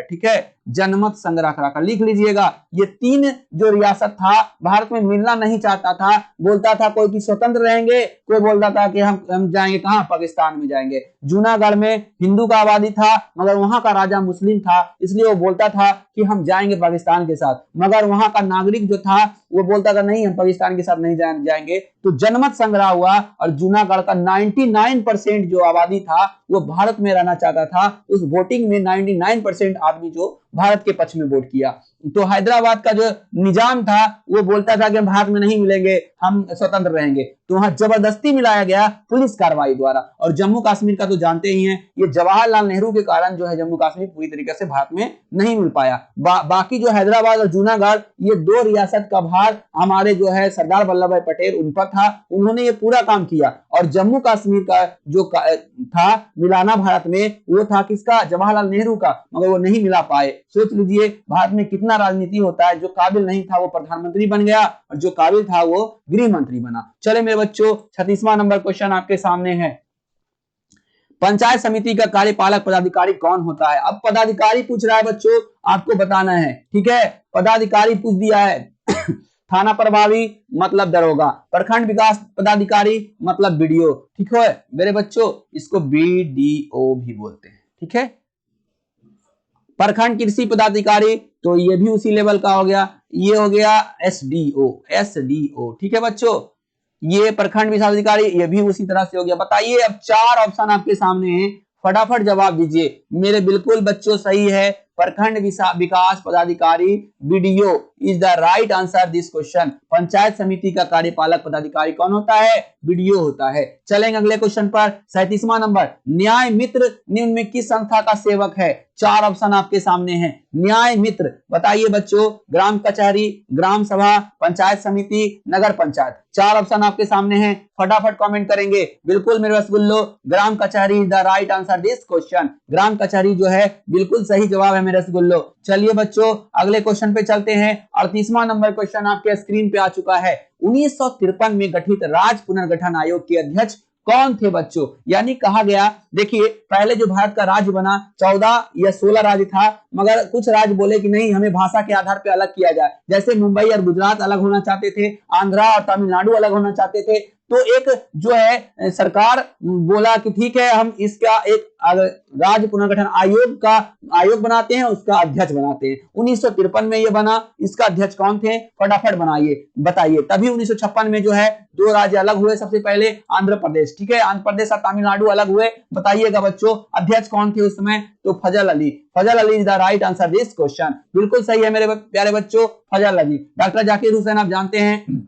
ठीक है, जनमत संग्रह कराकर। लिख लीजिएगा, ये 3 जो रियासत था भारत में मिलना नहीं चाहता था। बोलता था कोई कि स्वतंत्र रहेंगे, कोई बोलता था कि हम जाएंगे कहां? पाकिस्तान में जाएंगे। जूनागढ़ में हिंदू का आबादी था, मगर वहां का राजा मुस्लिम था, इसलिए वो बोलता था कि हम जाएंगे पाकिस्तान के साथ। मगर वहां का नागरिक जो था वो बोलता था नहीं, हम पाकिस्तान के साथ नहीं जाएंगे। तो जनमत संग्रह हुआ और जूनागढ़ का 99% जो आबादी था वो भारत में रहना चाहता था। उस वोटिंग में 99% आदमी जो भारत के पक्ष में वोट किया। तो हैदराबाद का जो निजाम था वो बोलता था कि हम भारत में नहीं मिलेंगे, हम स्वतंत्र रहेंगे। तो वहां जबरदस्ती मिलाया गया पुलिस कार्रवाई द्वारा। और जम्मू कश्मीर का तो जानते ही हैं, ये जवाहरलाल नेहरू के कारण जो है जम्मू कश्मीर पूरी तरीके से भारत में नहीं मिल पाया। बाकी जो हैदराबाद और जूनागढ़, ये 2 रियासत का भार हमारे जो है सरदार वल्लभ भाई पटेल उन पर था, उन्होंने ये पूरा काम किया। और जम्मू कश्मीर का जो था मिलाना भारत में, वो था किसका? जवाहरलाल नेहरू का, मगर वो नहीं मिला पाए। सोच लीजिए भारत में कितना राजनीति होता है। जो काबिल नहीं था वो प्रधानमंत्री बन गया और जो काबिल था वो गृह मंत्री बना। चले मेरे बच्चों, 36वां नंबर क्वेश्चन आपके सामने है। पंचायत समिति का कार्यपालक पदाधिकारी कौन होता है? अब पदाधिकारी पूछ रहा है बच्चों, आपको बताना है। ठीक है, पदाधिकारी पूछ दिया है। थाना प्रभारी मतलब दरोगा, प्रखंड विकास पदाधिकारी मतलब बीडीओ। ठीक है मेरे बच्चों, इसको बीडीओ भी बोलते हैं। ठीक है, प्रखंड कृषि पदाधिकारी तो ये भी उसी लेवल का हो गया। ये हो गया एसडीओ, एसडीओ, ठीक है बच्चों। ये प्रखंड विकास अधिकारी, ये भी उसी तरह से हो गया। बताइए, अब 4 ऑप्शन आपके सामने हैं, फटाफट जवाब दीजिए। मेरे बिल्कुल बच्चों सही है, प्रखंड विकास पदाधिकारी, BDO is the right answer this question. Panchayat समिति का कार्यपालक पदाधिकारी कौन होता है? बीडीओ होता है। चलेंगे अगले क्वेश्चन पर, 37वां नंबर, न्याय मित्र निम्न में किस संस्था का सेवक है? 4 ऑप्शन आपके सामने हैं। न्याय मित्र, बताइए बच्चों, ग्राम कचहरी, ग्राम सभा, पंचायत समिति, नगर पंचायत। 4 ऑप्शन आपके सामने हैं, फटाफट कमेंट करेंगे। बिल्कुल मेरे रसगुल्लो, Gram Kachahari is the right answer this question. Gram Kachahari जो है बिल्कुल सही जवाब है मेरे रसगुल्लो। चलिए बच्चों अगले क्वेश्चन पे चलते हैं। 38वां नंबर क्वेश्चन आपके स्क्रीन पे आ चुका है। 1953 में गठित राज्य पुनर्गठन आयोग के अध्यक्ष कौन थे बच्चों? यानी कहा गया, देखिए पहले जो भारत का राज्य बना 14 या 16 राज्य था, मगर कुछ राज्य बोले कि नहीं, हमें भाषा के आधार पर अलग किया जाए। जैसे मुंबई और गुजरात अलग होना चाहते थे, आंध्रा और तमिलनाडु अलग होना चाहते थे। तो एक जो है सरकार बोला कि ठीक है, हम इसका एक राज्य पुनर्गठन आयोग बनाते हैं, उसका अध्यक्ष बनाते हैं। 1953 में ये बना। इसका अध्यक्ष कौन थे? फटाफट बताइए। तभी 1956 में जो है 2 राज्य अलग हुए। सबसे पहले आंध्र प्रदेश, ठीक है, आंध्र प्रदेश और तमिलनाडु अलग हुए। बताइएगा बच्चों अध्यक्ष कौन थे उस समय? तो Fazal Ali. Fazal Ali is the right answer this question. बिल्कुल सही है मेरे प्यारे बच्चों, फजल अली। डॉक्टर जाकिर हुसैन आप जानते हैं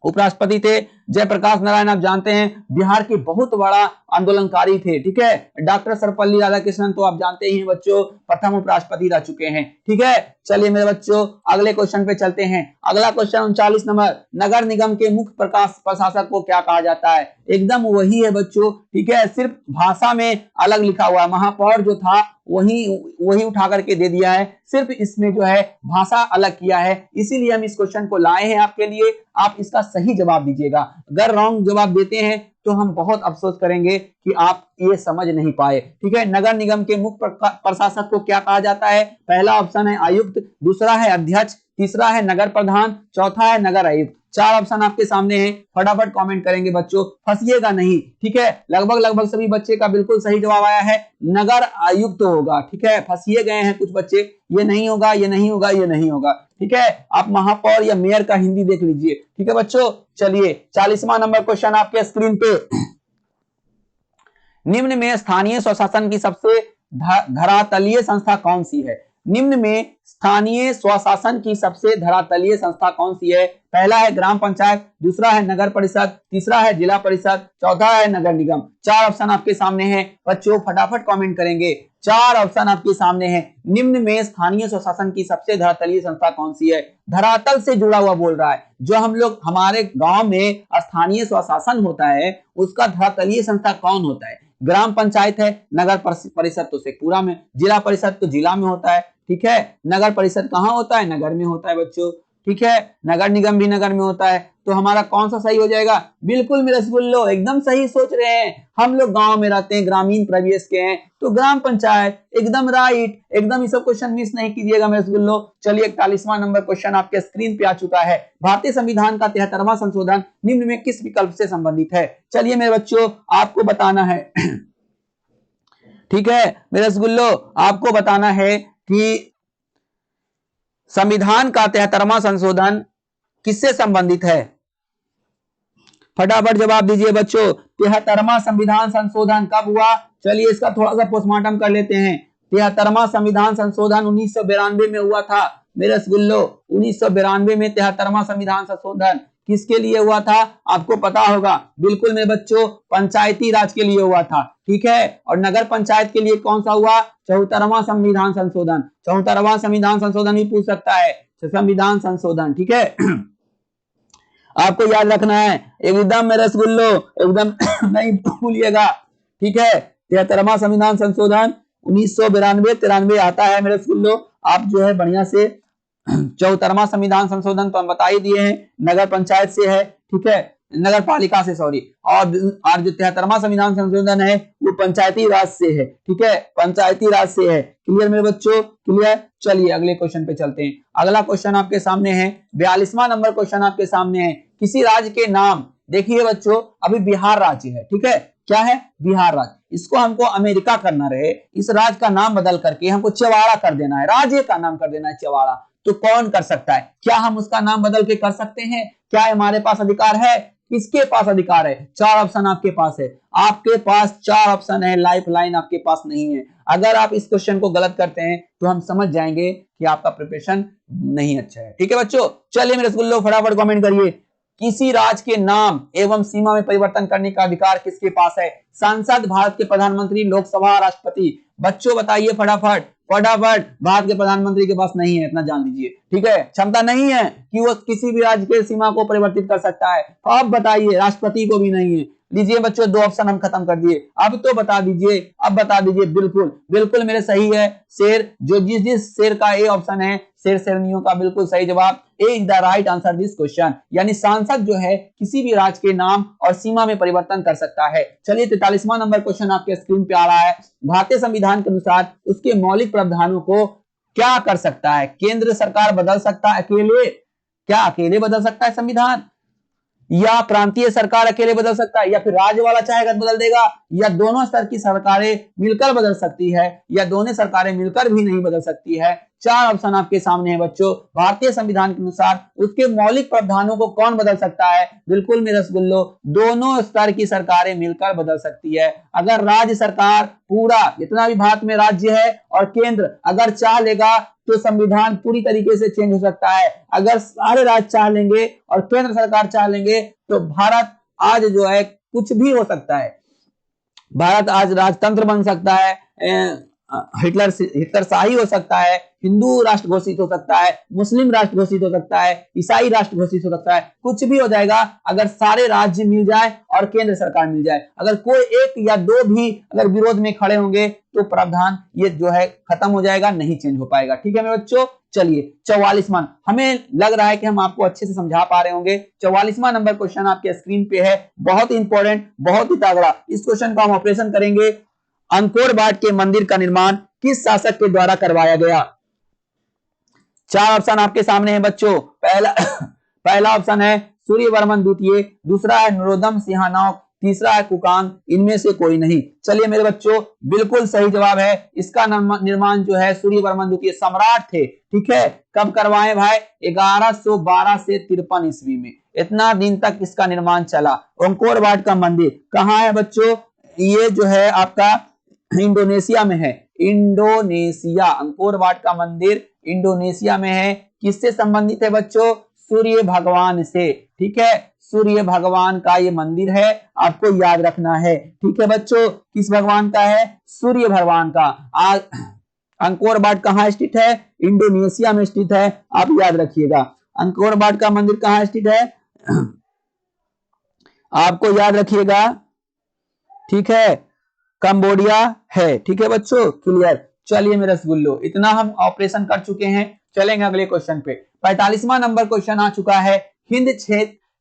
उपराष्ट्रपति थे। जयप्रकाश नारायण आप जानते हैं बिहार के बहुत बड़ा आंदोलनकारी थे, ठीक है। डॉक्टर सर्वपल्ली राधाकृष्णन तो आप जानते ही हैं बच्चों, प्रथम उपराष्ट्रपति रह चुके हैं, ठीक है। चलिए मेरे बच्चों अगले क्वेश्चन पे चलते हैं। अगला क्वेश्चन 39 नंबर, नगर निगम के मुख्य प्रशासक को क्या कहा जाता है? एकदम वही है बच्चों, ठीक है, सिर्फ भाषा में अलग लिखा हुआ है। महापौर जो था वही उठा करके दे दिया है, सिर्फ इसमें जो है भाषा अलग किया है। इसीलिए हम इस क्वेश्चन को लाए हैं आपके लिए। आप इसका सही जवाब दीजिएगा। अगर रॉन्ग जवाब देते हैं तो हम बहुत अफसोस करेंगे कि आप ये समझ नहीं पाए, ठीक है। नगर निगम के मुख्य प्रशासक को क्या कहा जाता है? पहला ऑप्शन है आयुक्त, दूसरा है अध्यक्ष, तीसरा है नगर प्रधान, चौथा है नगर आयुक्त। 4 ऑप्शन आपके सामने हैं, फटाफट कमेंट करेंगे बच्चों, फंसिएगा नहीं, ठीक है। लगभग सभी बच्चे का बिल्कुल सही जवाब आया है, नगर आयुक्त होगा, ठीक है। फंसिए गए हैं कुछ बच्चे, ये नहीं होगा, ये नहीं होगा, ये नहीं होगा, ठीक है। आप महापौर या मेयर का हिंदी देख लीजिए, ठीक है बच्चों। चलिए 40वां नंबर क्वेश्चन आपके स्क्रीन पे, निम्न में स्थानीय स्वशासन की सबसे धरातलीय संस्था कौन सी है? निम्न में स्थानीय स्वशासन की सबसे धरातलीय संस्था कौन सी है? पहला है ग्राम पंचायत, दूसरा है नगर परिषद, तीसरा है जिला परिषद, चौथा है नगर निगम। 4 ऑप्शन आपके सामने हैं बच्चों, फटाफट कमेंट करेंगे। 4 ऑप्शन आपके सामने हैं। निम्न में स्थानीय स्वशासन की सबसे धरातलीय संस्था कौन सी है? धरातल से जुड़ा हुआ बोल रहा है। जो हम लोग हमारे गांव में स्थानीय स्वशासन होता है, उसका धरातलीय संस्था कौन होता है? ग्राम पंचायत है, नगर परिषद तो शेखपुरा में, जिला परिषद तो जिला में होता है, ठीक है। नगर परिषद कहाँ होता है? नगर में होता है बच्चों, ठीक है। नगर निगम भी नगर में होता है। तो हमारा कौन सा सही हो जाएगा? बिल्कुल मेरे रसगुल्लो एकदम सही सोच रहे हैं। हम लोग गांव में रहते हैं, ग्रामीण परिवेश के हैं, तो ग्राम पंचायत एकदम राइट, एकदम ये सब क्वेश्चन मिस नहीं कीजिएगा मेरे रसगुल्लो। चलिए 41वां नंबर क्वेश्चन आपके स्क्रीन पे आ चुका है। भारतीय संविधान का 73वां संशोधन निम्न में किस विकल्प से संबंधित है? चलिए मेरे बच्चों आपको बताना है, ठीक है मेरे रसगुल्लो, आपको बताना है कि संविधान का 73वां संशोधन किससे संबंधित है? फटाफट जवाब दीजिए बच्चों। 73वां संविधान संशोधन कब हुआ? चलिए इसका थोड़ा सा पोस्टमार्टम कर लेते हैं। 73वां संविधान संशोधन 1992 में हुआ था मेरे रसगुल्लो। 1992 में 73वां संविधान संशोधन किसके लिए हुआ था? आपको पता होगा, बिल्कुल मेरे बच्चों, पंचायती राज के लिए हुआ था, ठीक है। और नगर पंचायत के लिए कौन सा हुआ? 74वां संविधान संशोधन। 74वां संविधान संशोधन भी पूछ सकता है, संविधान संशोधन, ठीक है। आपको याद रखना है एकदम मेरे रसगुल्लो, एकदम नहीं भूलिएगा, ठीक है। 73वां संविधान संशोधन 1992-93 आता है मेरे रसगुल्लो। आप जो है बढ़िया से 74वां संविधान संशोधन तो हम बता ही दिए हैं, नगर पंचायत से है, ठीक है, नगर पालिका से, सॉरी। और जो 73वां संविधान संशोधन है वो पंचायती राज से है, ठीक है, पंचायती राज से है। क्लियर मेरे बच्चों, क्लियर। चलिए अगले क्वेश्चन पे चलते हैं। अगला क्वेश्चन आपके सामने है, 42वां नंबर क्वेश्चन आपके सामने है। किसी राज्य के नाम, देखिए बच्चों अभी बिहार राज्य है, ठीक है, क्या है? बिहार राज्य। इसको हमको अमेरिका करना रहे, इस राज्य का नाम बदल करके हमको चेवाड़ा कर देना है, राज्य का नाम कर देना है चेवाड़ा। तो कौन कर सकता है? क्या हम उसका नाम बदल के कर सकते हैं? क्या हमारे पास अधिकार है? किसके पास अधिकार है? 4 ऑप्शन आपके पास है, आपके पास 4 ऑप्शन है, लाइफ लाइन आपके पास नहीं है। अगर आप इस क्वेश्चन को गलत करते हैं तो हम समझ जाएंगे कि आपका प्रिपरेशन नहीं अच्छा है। ठीक है बच्चों, चलिए मेरे रसगुल्लो फटाफट कमेंट करिए। किसी राज्य के नाम एवं सीमा में परिवर्तन करने का अधिकार किसके पास है? सांसद, भारत के प्रधानमंत्री, लोकसभा, राष्ट्रपति। बच्चों बताइए फटाफट फटाफट। भारत के प्रधानमंत्री के पास नहीं है, इतना जान लीजिए। ठीक है, क्षमता नहीं है कि वो किसी भी राज्य के सीमा को परिवर्तित कर सकता है। अब बताइए, राष्ट्रपति को भी नहीं है। लीजिए बच्चों, 2 ऑप्शन हम खत्म कर दिए। अब तो बता दीजिए, अब बता दीजिए। बिल्कुल बिल्कुल मेरे सही है, शेर। जो जिस शेर का ए ऑप्शन है, शेर शेरनियों का बिल्कुल सही जवाब। A is the right answer this question. यानी सांसद जो है किसी भी राज्य के नाम और सीमा में परिवर्तन कर सकता है। चलिए 43वां नंबर क्वेश्चन आपके स्क्रीन पे आ रहा है। भारतीय संविधान के अनुसार उसके मौलिक प्रावधानों को क्या कर सकता है? केंद्र सरकार बदल सकता है अकेले? क्या अकेले बदल सकता है संविधान? या प्रांतीय सरकार अकेले बदल सकता है? या फिर राज्य वाला चाहेगा तो बदल देगा? या दोनों स्तर की सरकारें मिलकर बदल सकती है? या दोनों सरकारें मिलकर भी नहीं बदल सकती है? 4 ऑप्शन आपके सामने है बच्चों। भारतीय संविधान के अनुसार उसके मौलिक प्रावधानों को कौन बदल सकता है? बिल्कुल मेरे रसगुल्लो, दोनों स्तर की सरकारें मिलकर बदल सकती है। अगर राज्य सरकार पूरा जितना भी भारत में राज्य है और केंद्र अगर चाह लेगा तो संविधान पूरी तरीके से चेंज हो सकता है। अगर सारे राज्य चाह लेंगे और केंद्र सरकार चाह लेंगे तो भारत आज जो है कुछ भी हो सकता है। भारत आज राजतंत्र बन सकता है, हिटलरशाही हो सकता है, हिंदू राष्ट्र घोषित हो सकता है, मुस्लिम राष्ट्र घोषित हो सकता है, ईसाई राष्ट्र घोषित हो सकता है। कुछ भी हो जाएगा अगर सारे राज्य मिल जाए और केंद्र सरकार मिल जाए। अगर कोई एक या दो भी अगर विरोध में खड़े होंगे तो प्रावधान ये जो है खत्म हो जाएगा, नहीं चेंज हो पाएगा। ठीक है मेरे बच्चों, चलिए 44वां, हमें लग रहा है कि हम आपको अच्छे से समझा पा रहे होंगे। 44वां नंबर क्वेश्चन आपके स्क्रीन पे है, बहुत इंपॉर्टेंट, बहुत ही तगड़ा। इस क्वेश्चन का हम ऑपरेशन करेंगे। अंकोर वाट के मंदिर का निर्माण किस शासक के द्वारा करवाया गया? 4 ऑप्शन आपके सामने है बच्चों। पहला ऑप्शन है सूर्यवर्मन द्वितीय, दूसरा है नरोत्तम सिंहानौक, तीसरा है कुकांग, इनमें से कोई नहीं। चलिए मेरे बच्चों, बिल्कुल सही जवाब है। इसका निर्माण जो है सूर्यवर्मन द्वितीय सम्राट थे। ठीक है, कब करवाए भाई? 1112 से 53 ईस्वी में। इतना दिन तक इसका निर्माण चला। अंकोर वाट का मंदिर कहाँ है बच्चों? ये जो है आपका इंडोनेशिया में है। इंडोनेशिया, अंकोर वाट का मंदिर इंडोनेशिया में है। किससे संबंधित है बच्चों? सूर्य भगवान से। ठीक है, सूर्य भगवान का ये मंदिर है, आपको याद रखना है। ठीक है बच्चों, किस भगवान का है? सूर्य भगवान का। अंकोर वाट कहाँ स्थित है? इंडोनेशिया में स्थित है, आप याद रखिएगा। अंकोर वाट का मंदिर कहाँ स्थित है? आपको याद रखिएगा। ठीक है, कंबोडिया है। ठीक है बच्चों, क्लियर। चलिए मेरे रसगुल्लो, इतना हम ऑपरेशन कर चुके हैं। चलेंगे अगले क्वेश्चन पे। 45वां नंबर क्वेश्चन आ चुका है।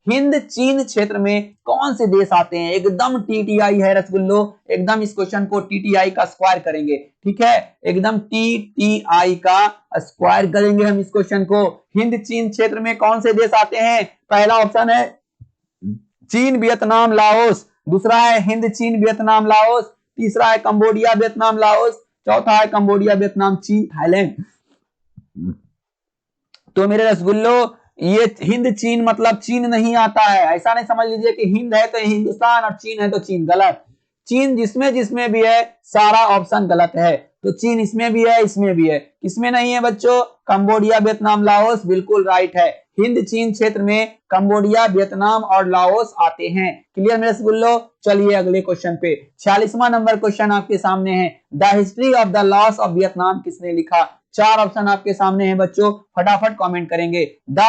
हिंद चीन क्षेत्र में कौन से देश आते हैं? एकदम टीटीआई है रसगुल्लो, एकदम इस क्वेश्चन को टीटीआई का स्क्वायर करेंगे। ठीक है, एकदम टीटीआई का स्क्वायर करेंगे हम इस क्वेश्चन को। हिंद चीन क्षेत्र में कौन से देश आते हैं? पहला ऑप्शन है चीन, वियतनाम, लाओस। दूसरा है हिंद, चीन, वियतनाम, लाओस। तीसरा है कंबोडिया, वियतनाम, लाओस। चौथा है कंबोडिया, वियतनाम, चीन, थाईलैंड। तो मेरे रसगुल्लो, ये हिंद चीन मतलब चीन नहीं आता है। ऐसा नहीं समझ लीजिए कि हिंद है तो हिंदुस्तान और चीन है तो चीन, गलत। चीन जिसमें भी है सारा ऑप्शन गलत है। तो चीन इसमें भी है, इसमें भी है, किसमें नहीं है बच्चों? कंबोडिया, वियतनाम, लाओस, बिल्कुल राइट है। हिंद चीन क्षेत्र में कंबोडिया, वियतनाम और लाओस आते हैं। क्लियर मेरे रसगुल्लो? चलिए अगले क्वेश्चन पे। 46वां नंबर क्वेश्चन आपके सामने है। The history of the loss of Vietnam किसने लिखा? 4 ऑप्शन आपके सामने है बच्चों, फटाफट कमेंट करेंगे। The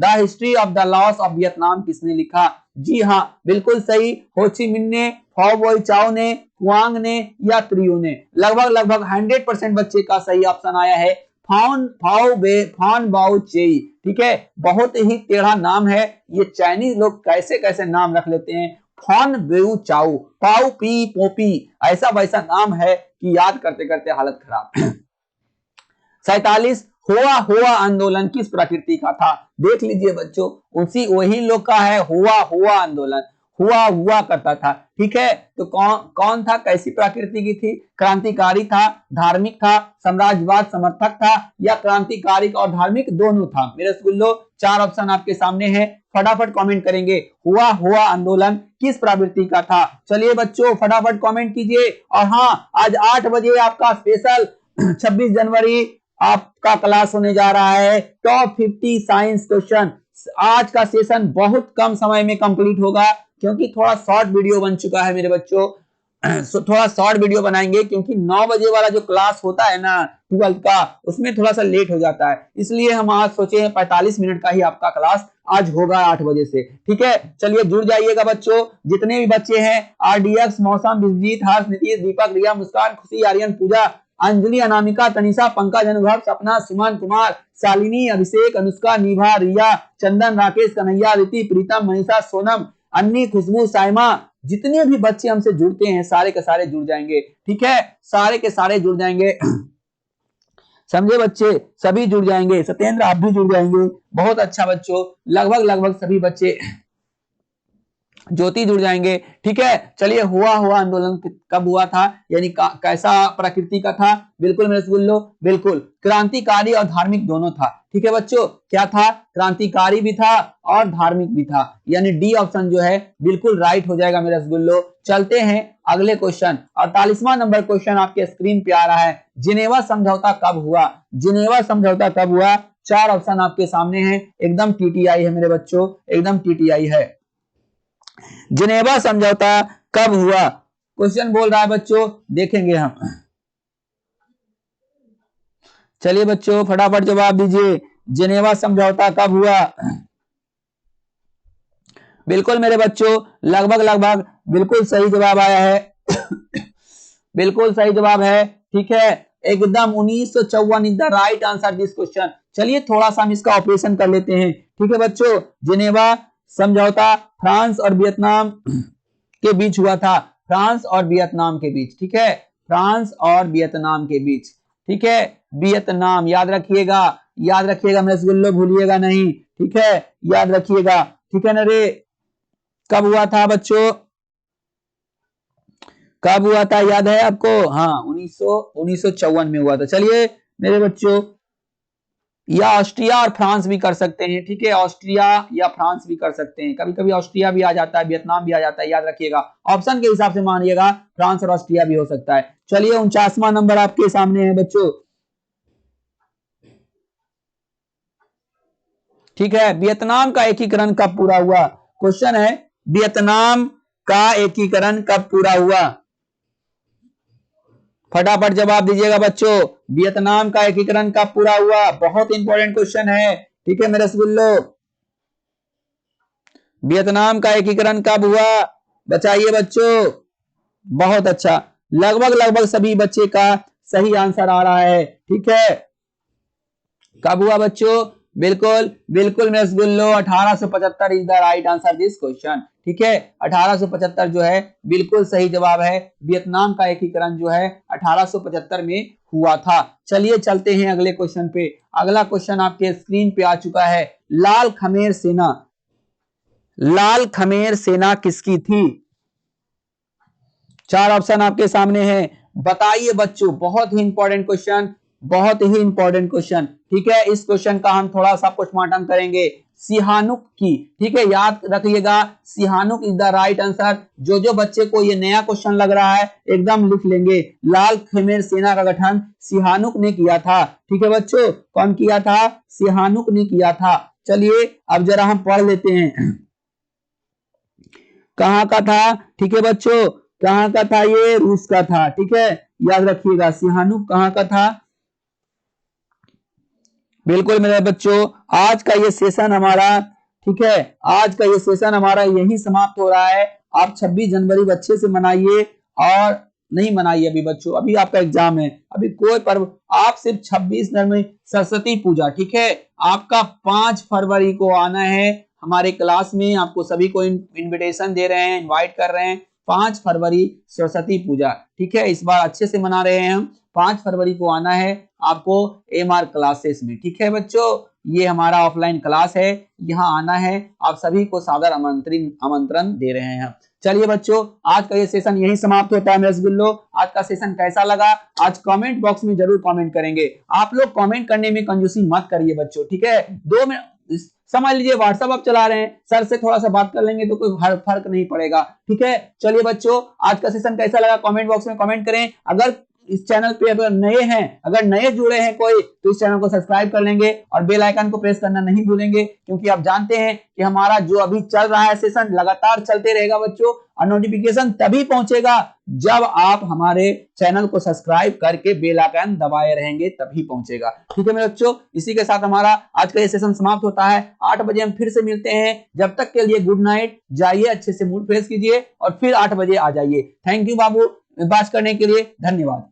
history of the loss of Vietnam किसने लिखा? जी हाँ, बिल्कुल सही। हो ची मिन ने, फाओ बोई चाओ ने, कुआंग ने या त्रियू ने। लगभग 100% बच्चे का सही ऑप्शन आया है फान बाओ चेई। ठीक है, बहुत ही टेढ़ा नाम है। ये चाइनीज लोग कैसे कैसे नाम रख लेते हैं। फॉन बेऊ चाऊ, पाऊ पी पोपी, ऐसा वैसा नाम है कि याद करते करते हालत खराब। 47 हुआ आंदोलन किस प्रकृति का था? देख लीजिए बच्चों, वही लोग का है हुआ आंदोलन। हुआ करता था। ठीक है, तो कौन था, कैसी प्रकृति की थी, क्रांतिकारी था, धार्मिक था, साम्राज्यवाद समर्थक था, या क्रांतिकारी और धार्मिक दोनों था। मेरे स्कूलों 4 ऑप्शन आपके सामने है, फटाफट कमेंट करेंगे। हुआ आंदोलन किस प्रवृत्ति का था? चलिए बच्चों फटाफट कमेंट कीजिए। और हाँ, आज 8 बजे आपका स्पेशल 26 जनवरी आपका क्लास होने जा रहा है, टॉप 50 साइंस क्वेश्चन। आज का सेशन बहुत कम समय में कंप्लीट होगा, क्योंकि थोड़ा शॉर्ट वीडियो बन चुका है मेरे बच्चों। थोड़ा शॉर्ट वीडियो बनाएंगे, क्योंकि 9 बजे वाला जो क्लास होता है ना 12th का, उसमें थोड़ा सा लेट हो जाता है, इसलिए हम आज सोचे हैं 45 मिनट का ही आपका क्लास आज होगा 8 बजे से। ठीक है, चलिए जुड़ जाइएगा बच्चों, जितने भी बच्चे हैं, RDX, मौसम, विश्वजीत, हर्ष, नीतीश, दीपक, रिया, मुस्कान, खुशी, आर्यन, पूजा, अंजलि, अनामिका, तनिषा, पंकज, अनुभव, सपना, सुमन, कुमार, शालिनी, अभिषेक, अनुष्का, निभा, रिया, चंदन, राकेश, कन्हैया, रिति, प्रीतम, मनीषा, सोनम, अन्नी, खुशबू, साइमा, जितने भी बच्चे हमसे जुड़ते हैं सारे के सारे जुड़ जाएंगे। ठीक है, सारे के सारे जुड़ जाएंगे, समझे बच्चे, सभी जुड़ जाएंगे। सत्येंद्र आप भी जुड़ जाएंगे, बहुत अच्छा बच्चों, लगभग सभी बच्चे ज्योति जुड़ जाएंगे। ठीक है, चलिए हुआ आंदोलन कब हुआ था, यानी कैसा प्रकृति का था? बिल्कुल मेरे स्कूलों, बिल्कुल क्रांतिकारी और धार्मिक दोनों था। ठीक है बच्चों, क्या था? क्रांतिकारी भी था और धार्मिक भी था, यानी डी ऑप्शन जो है बिल्कुल राइट हो जाएगा मेरे स्कूलों। चलते हैं अगले क्वेश्चन, 48वां नंबर क्वेश्चन आपके स्क्रीन पे आ रहा है। जिनेवा समझौता कब हुआ? जिनेवा समझौता कब हुआ? 4 ऑप्शन आपके सामने हैं, एकदम टीटीआई है मेरे बच्चों, एकदम टीटीआई है। जिनेवा समझौता कब हुआ? क्वेश्चन बोल रहा है बच्चों, देखेंगे हम। चलिए बच्चों फटाफट जवाब दीजिए, जिनेवा समझौता कब हुआ? बिल्कुल मेरे बच्चों, लगभग बिल्कुल सही जवाब आया है। बिल्कुल सही जवाब है। ठीक है, एकदम 1954 is the right answer this question. चलिए थोड़ा सा हम इसका ऑपरेशन कर लेते हैं। ठीक है बच्चों, जिनेवा समझौता फ्रांस और वियतनाम के बीच हुआ था, फ्रांस और वियतनाम के बीच। ठीक है, फ्रांस और वियतनाम के बीच। ठीक है, वियतनाम याद रखिएगा मेरे स्कूलों, भूलिएगा नहीं। ठीक है, याद रखिएगा। ठीक है ना रे, कब हुआ था बच्चों, कब हुआ था याद है आपको? हाँ, 1954 में हुआ था। चलिए मेरे बच्चों, या ऑस्ट्रिया और फ्रांस भी कर सकते हैं। ठीक है, ऑस्ट्रिया या फ्रांस भी कर सकते हैं, कभी कभी ऑस्ट्रिया भी आ जाता है, वियतनाम भी आ जाता है, याद रखिएगा। ऑप्शन के हिसाब से मानिएगा, फ्रांस और ऑस्ट्रिया भी हो सकता है। चलिए 49वां नंबर आपके सामने है बच्चों। ठीक है, वियतनाम का एकीकरण कब पूरा हुआ? क्वेश्चन है, वियतनाम का एकीकरण कब पूरा हुआ? फटाफट जवाब दीजिएगा बच्चों, वियतनाम का एकीकरण कब पूरा हुआ? बहुत इंपॉर्टेंट क्वेश्चन है। ठीक है मेरे स्कूलों, वियतनाम का एकीकरण कब हुआ? बताइए बच्चों। बहुत अच्छा, लगभग सभी बच्चे का सही आंसर आ रहा है। ठीक है, कब हुआ बच्चों? बिल्कुल मेरे स्कूलों, 1875 is the right answer this question. ठीक है, 1875 जो है बिल्कुल सही जवाब है। वियतनाम का एकीकरण जो है 1875 में हुआ था। चलिए चलते हैं अगले क्वेश्चन पे। अगला क्वेश्चन आपके स्क्रीन पे आ चुका है। लाल खमेर सेना किसकी थी? 4 ऑप्शन आपके सामने हैं, बताइए बच्चों। बहुत ही इंपॉर्टेंट क्वेश्चन। ठीक है, इस क्वेश्चन का हम थोड़ा सा पोस्टमार्टम करेंगे। सिहानुक की, ठीक है, याद रखिएगा, Sihanouk is the right answer. जो बच्चे को ये नया क्वेश्चन लग रहा है एकदम लिख लेंगे। लाल खमेर सेना का गठन सिहानुक ने किया था। ठीक है बच्चों, कौन किया था? सिहानुक ने किया था। चलिए अब जरा हम पढ़ लेते हैं, कहां का था? ठीक है बच्चों, कहां का था? ये रूस का था। ठीक है, याद रखिएगा, सिहानुक कहां का था? बिल्कुल मेरे बच्चों, आज का ये सेशन हमारा, ठीक है, आज का ये सेशन हमारा यही समाप्त हो रहा है। आप 26 जनवरी अच्छे से मनाइए, और नहीं मनाइए अभी बच्चों, अभी आपका एग्जाम है, अभी कोई पर्व। आप सिर्फ 26 जनवरी सरस्वती पूजा, ठीक है, आपका 5 फरवरी को आना है हमारे क्लास में। आपको सभी को इनविटेशन दे रहे हैं, इनवाइट कर रहे हैं। 5 फरवरी सरस्वती पूजा, ठीक है, इस बार अच्छे से मना रहे हैं हम। 5 फरवरी को आना है, आपको MR क्लासेस में। ठीक है बच्चों, ये हमारा ऑफलाइन क्लास है, यहाँ आना है। आप सभी को सादर आमंत्रण दे रहे हैं। चलिए बच्चों, आज का ये सेशन यही समाप्त होता है मेरे रसगुल्लो। आज का सेशन कैसा लगा आज कमेंट बॉक्स में जरूर कमेंट करेंगे। आप लोग कमेंट करने में कंजूसी मत करिए बच्चों, ठीक है। 2 मिनट समझ लीजिए, व्हाट्सएप आप चला रहे हैं, सर से थोड़ा सा बात कर लेंगे तो कोई फर्क नहीं पड़ेगा। ठीक है, चलिए बच्चों, आज का सेशन कैसा लगा कमेंट बॉक्स में कमेंट करें। अगर इस चैनल पे अगर नए हैं, अगर नए जुड़े हैं कोई, तो इस चैनल को सब्सक्राइब कर लेंगे और बेल आइकन को प्रेस करना नहीं भूलेंगे, क्योंकि आप जानते हैं कि हमारा जो अभी चल रहा है सेशन लगातार चलते रहेगा बच्चों, और नोटिफिकेशन तभी पहुंचेगा जब आप हमारे चैनल को सब्सक्राइब करके बेल आइकन दबाए रहेंगे, तभी पहुंचेगा। ठीक है मेरे बच्चों, इसी के साथ हमारा आज का ये सेशन समाप्त होता है। 8 बजे हम फिर से मिलते हैं, जब तक के लिए गुड नाइट। जाइए अच्छे से मूड फ्रेश कीजिए और फिर 8 बजे आ जाइए। थैंक यू बाबू, बात करने के लिए धन्यवाद।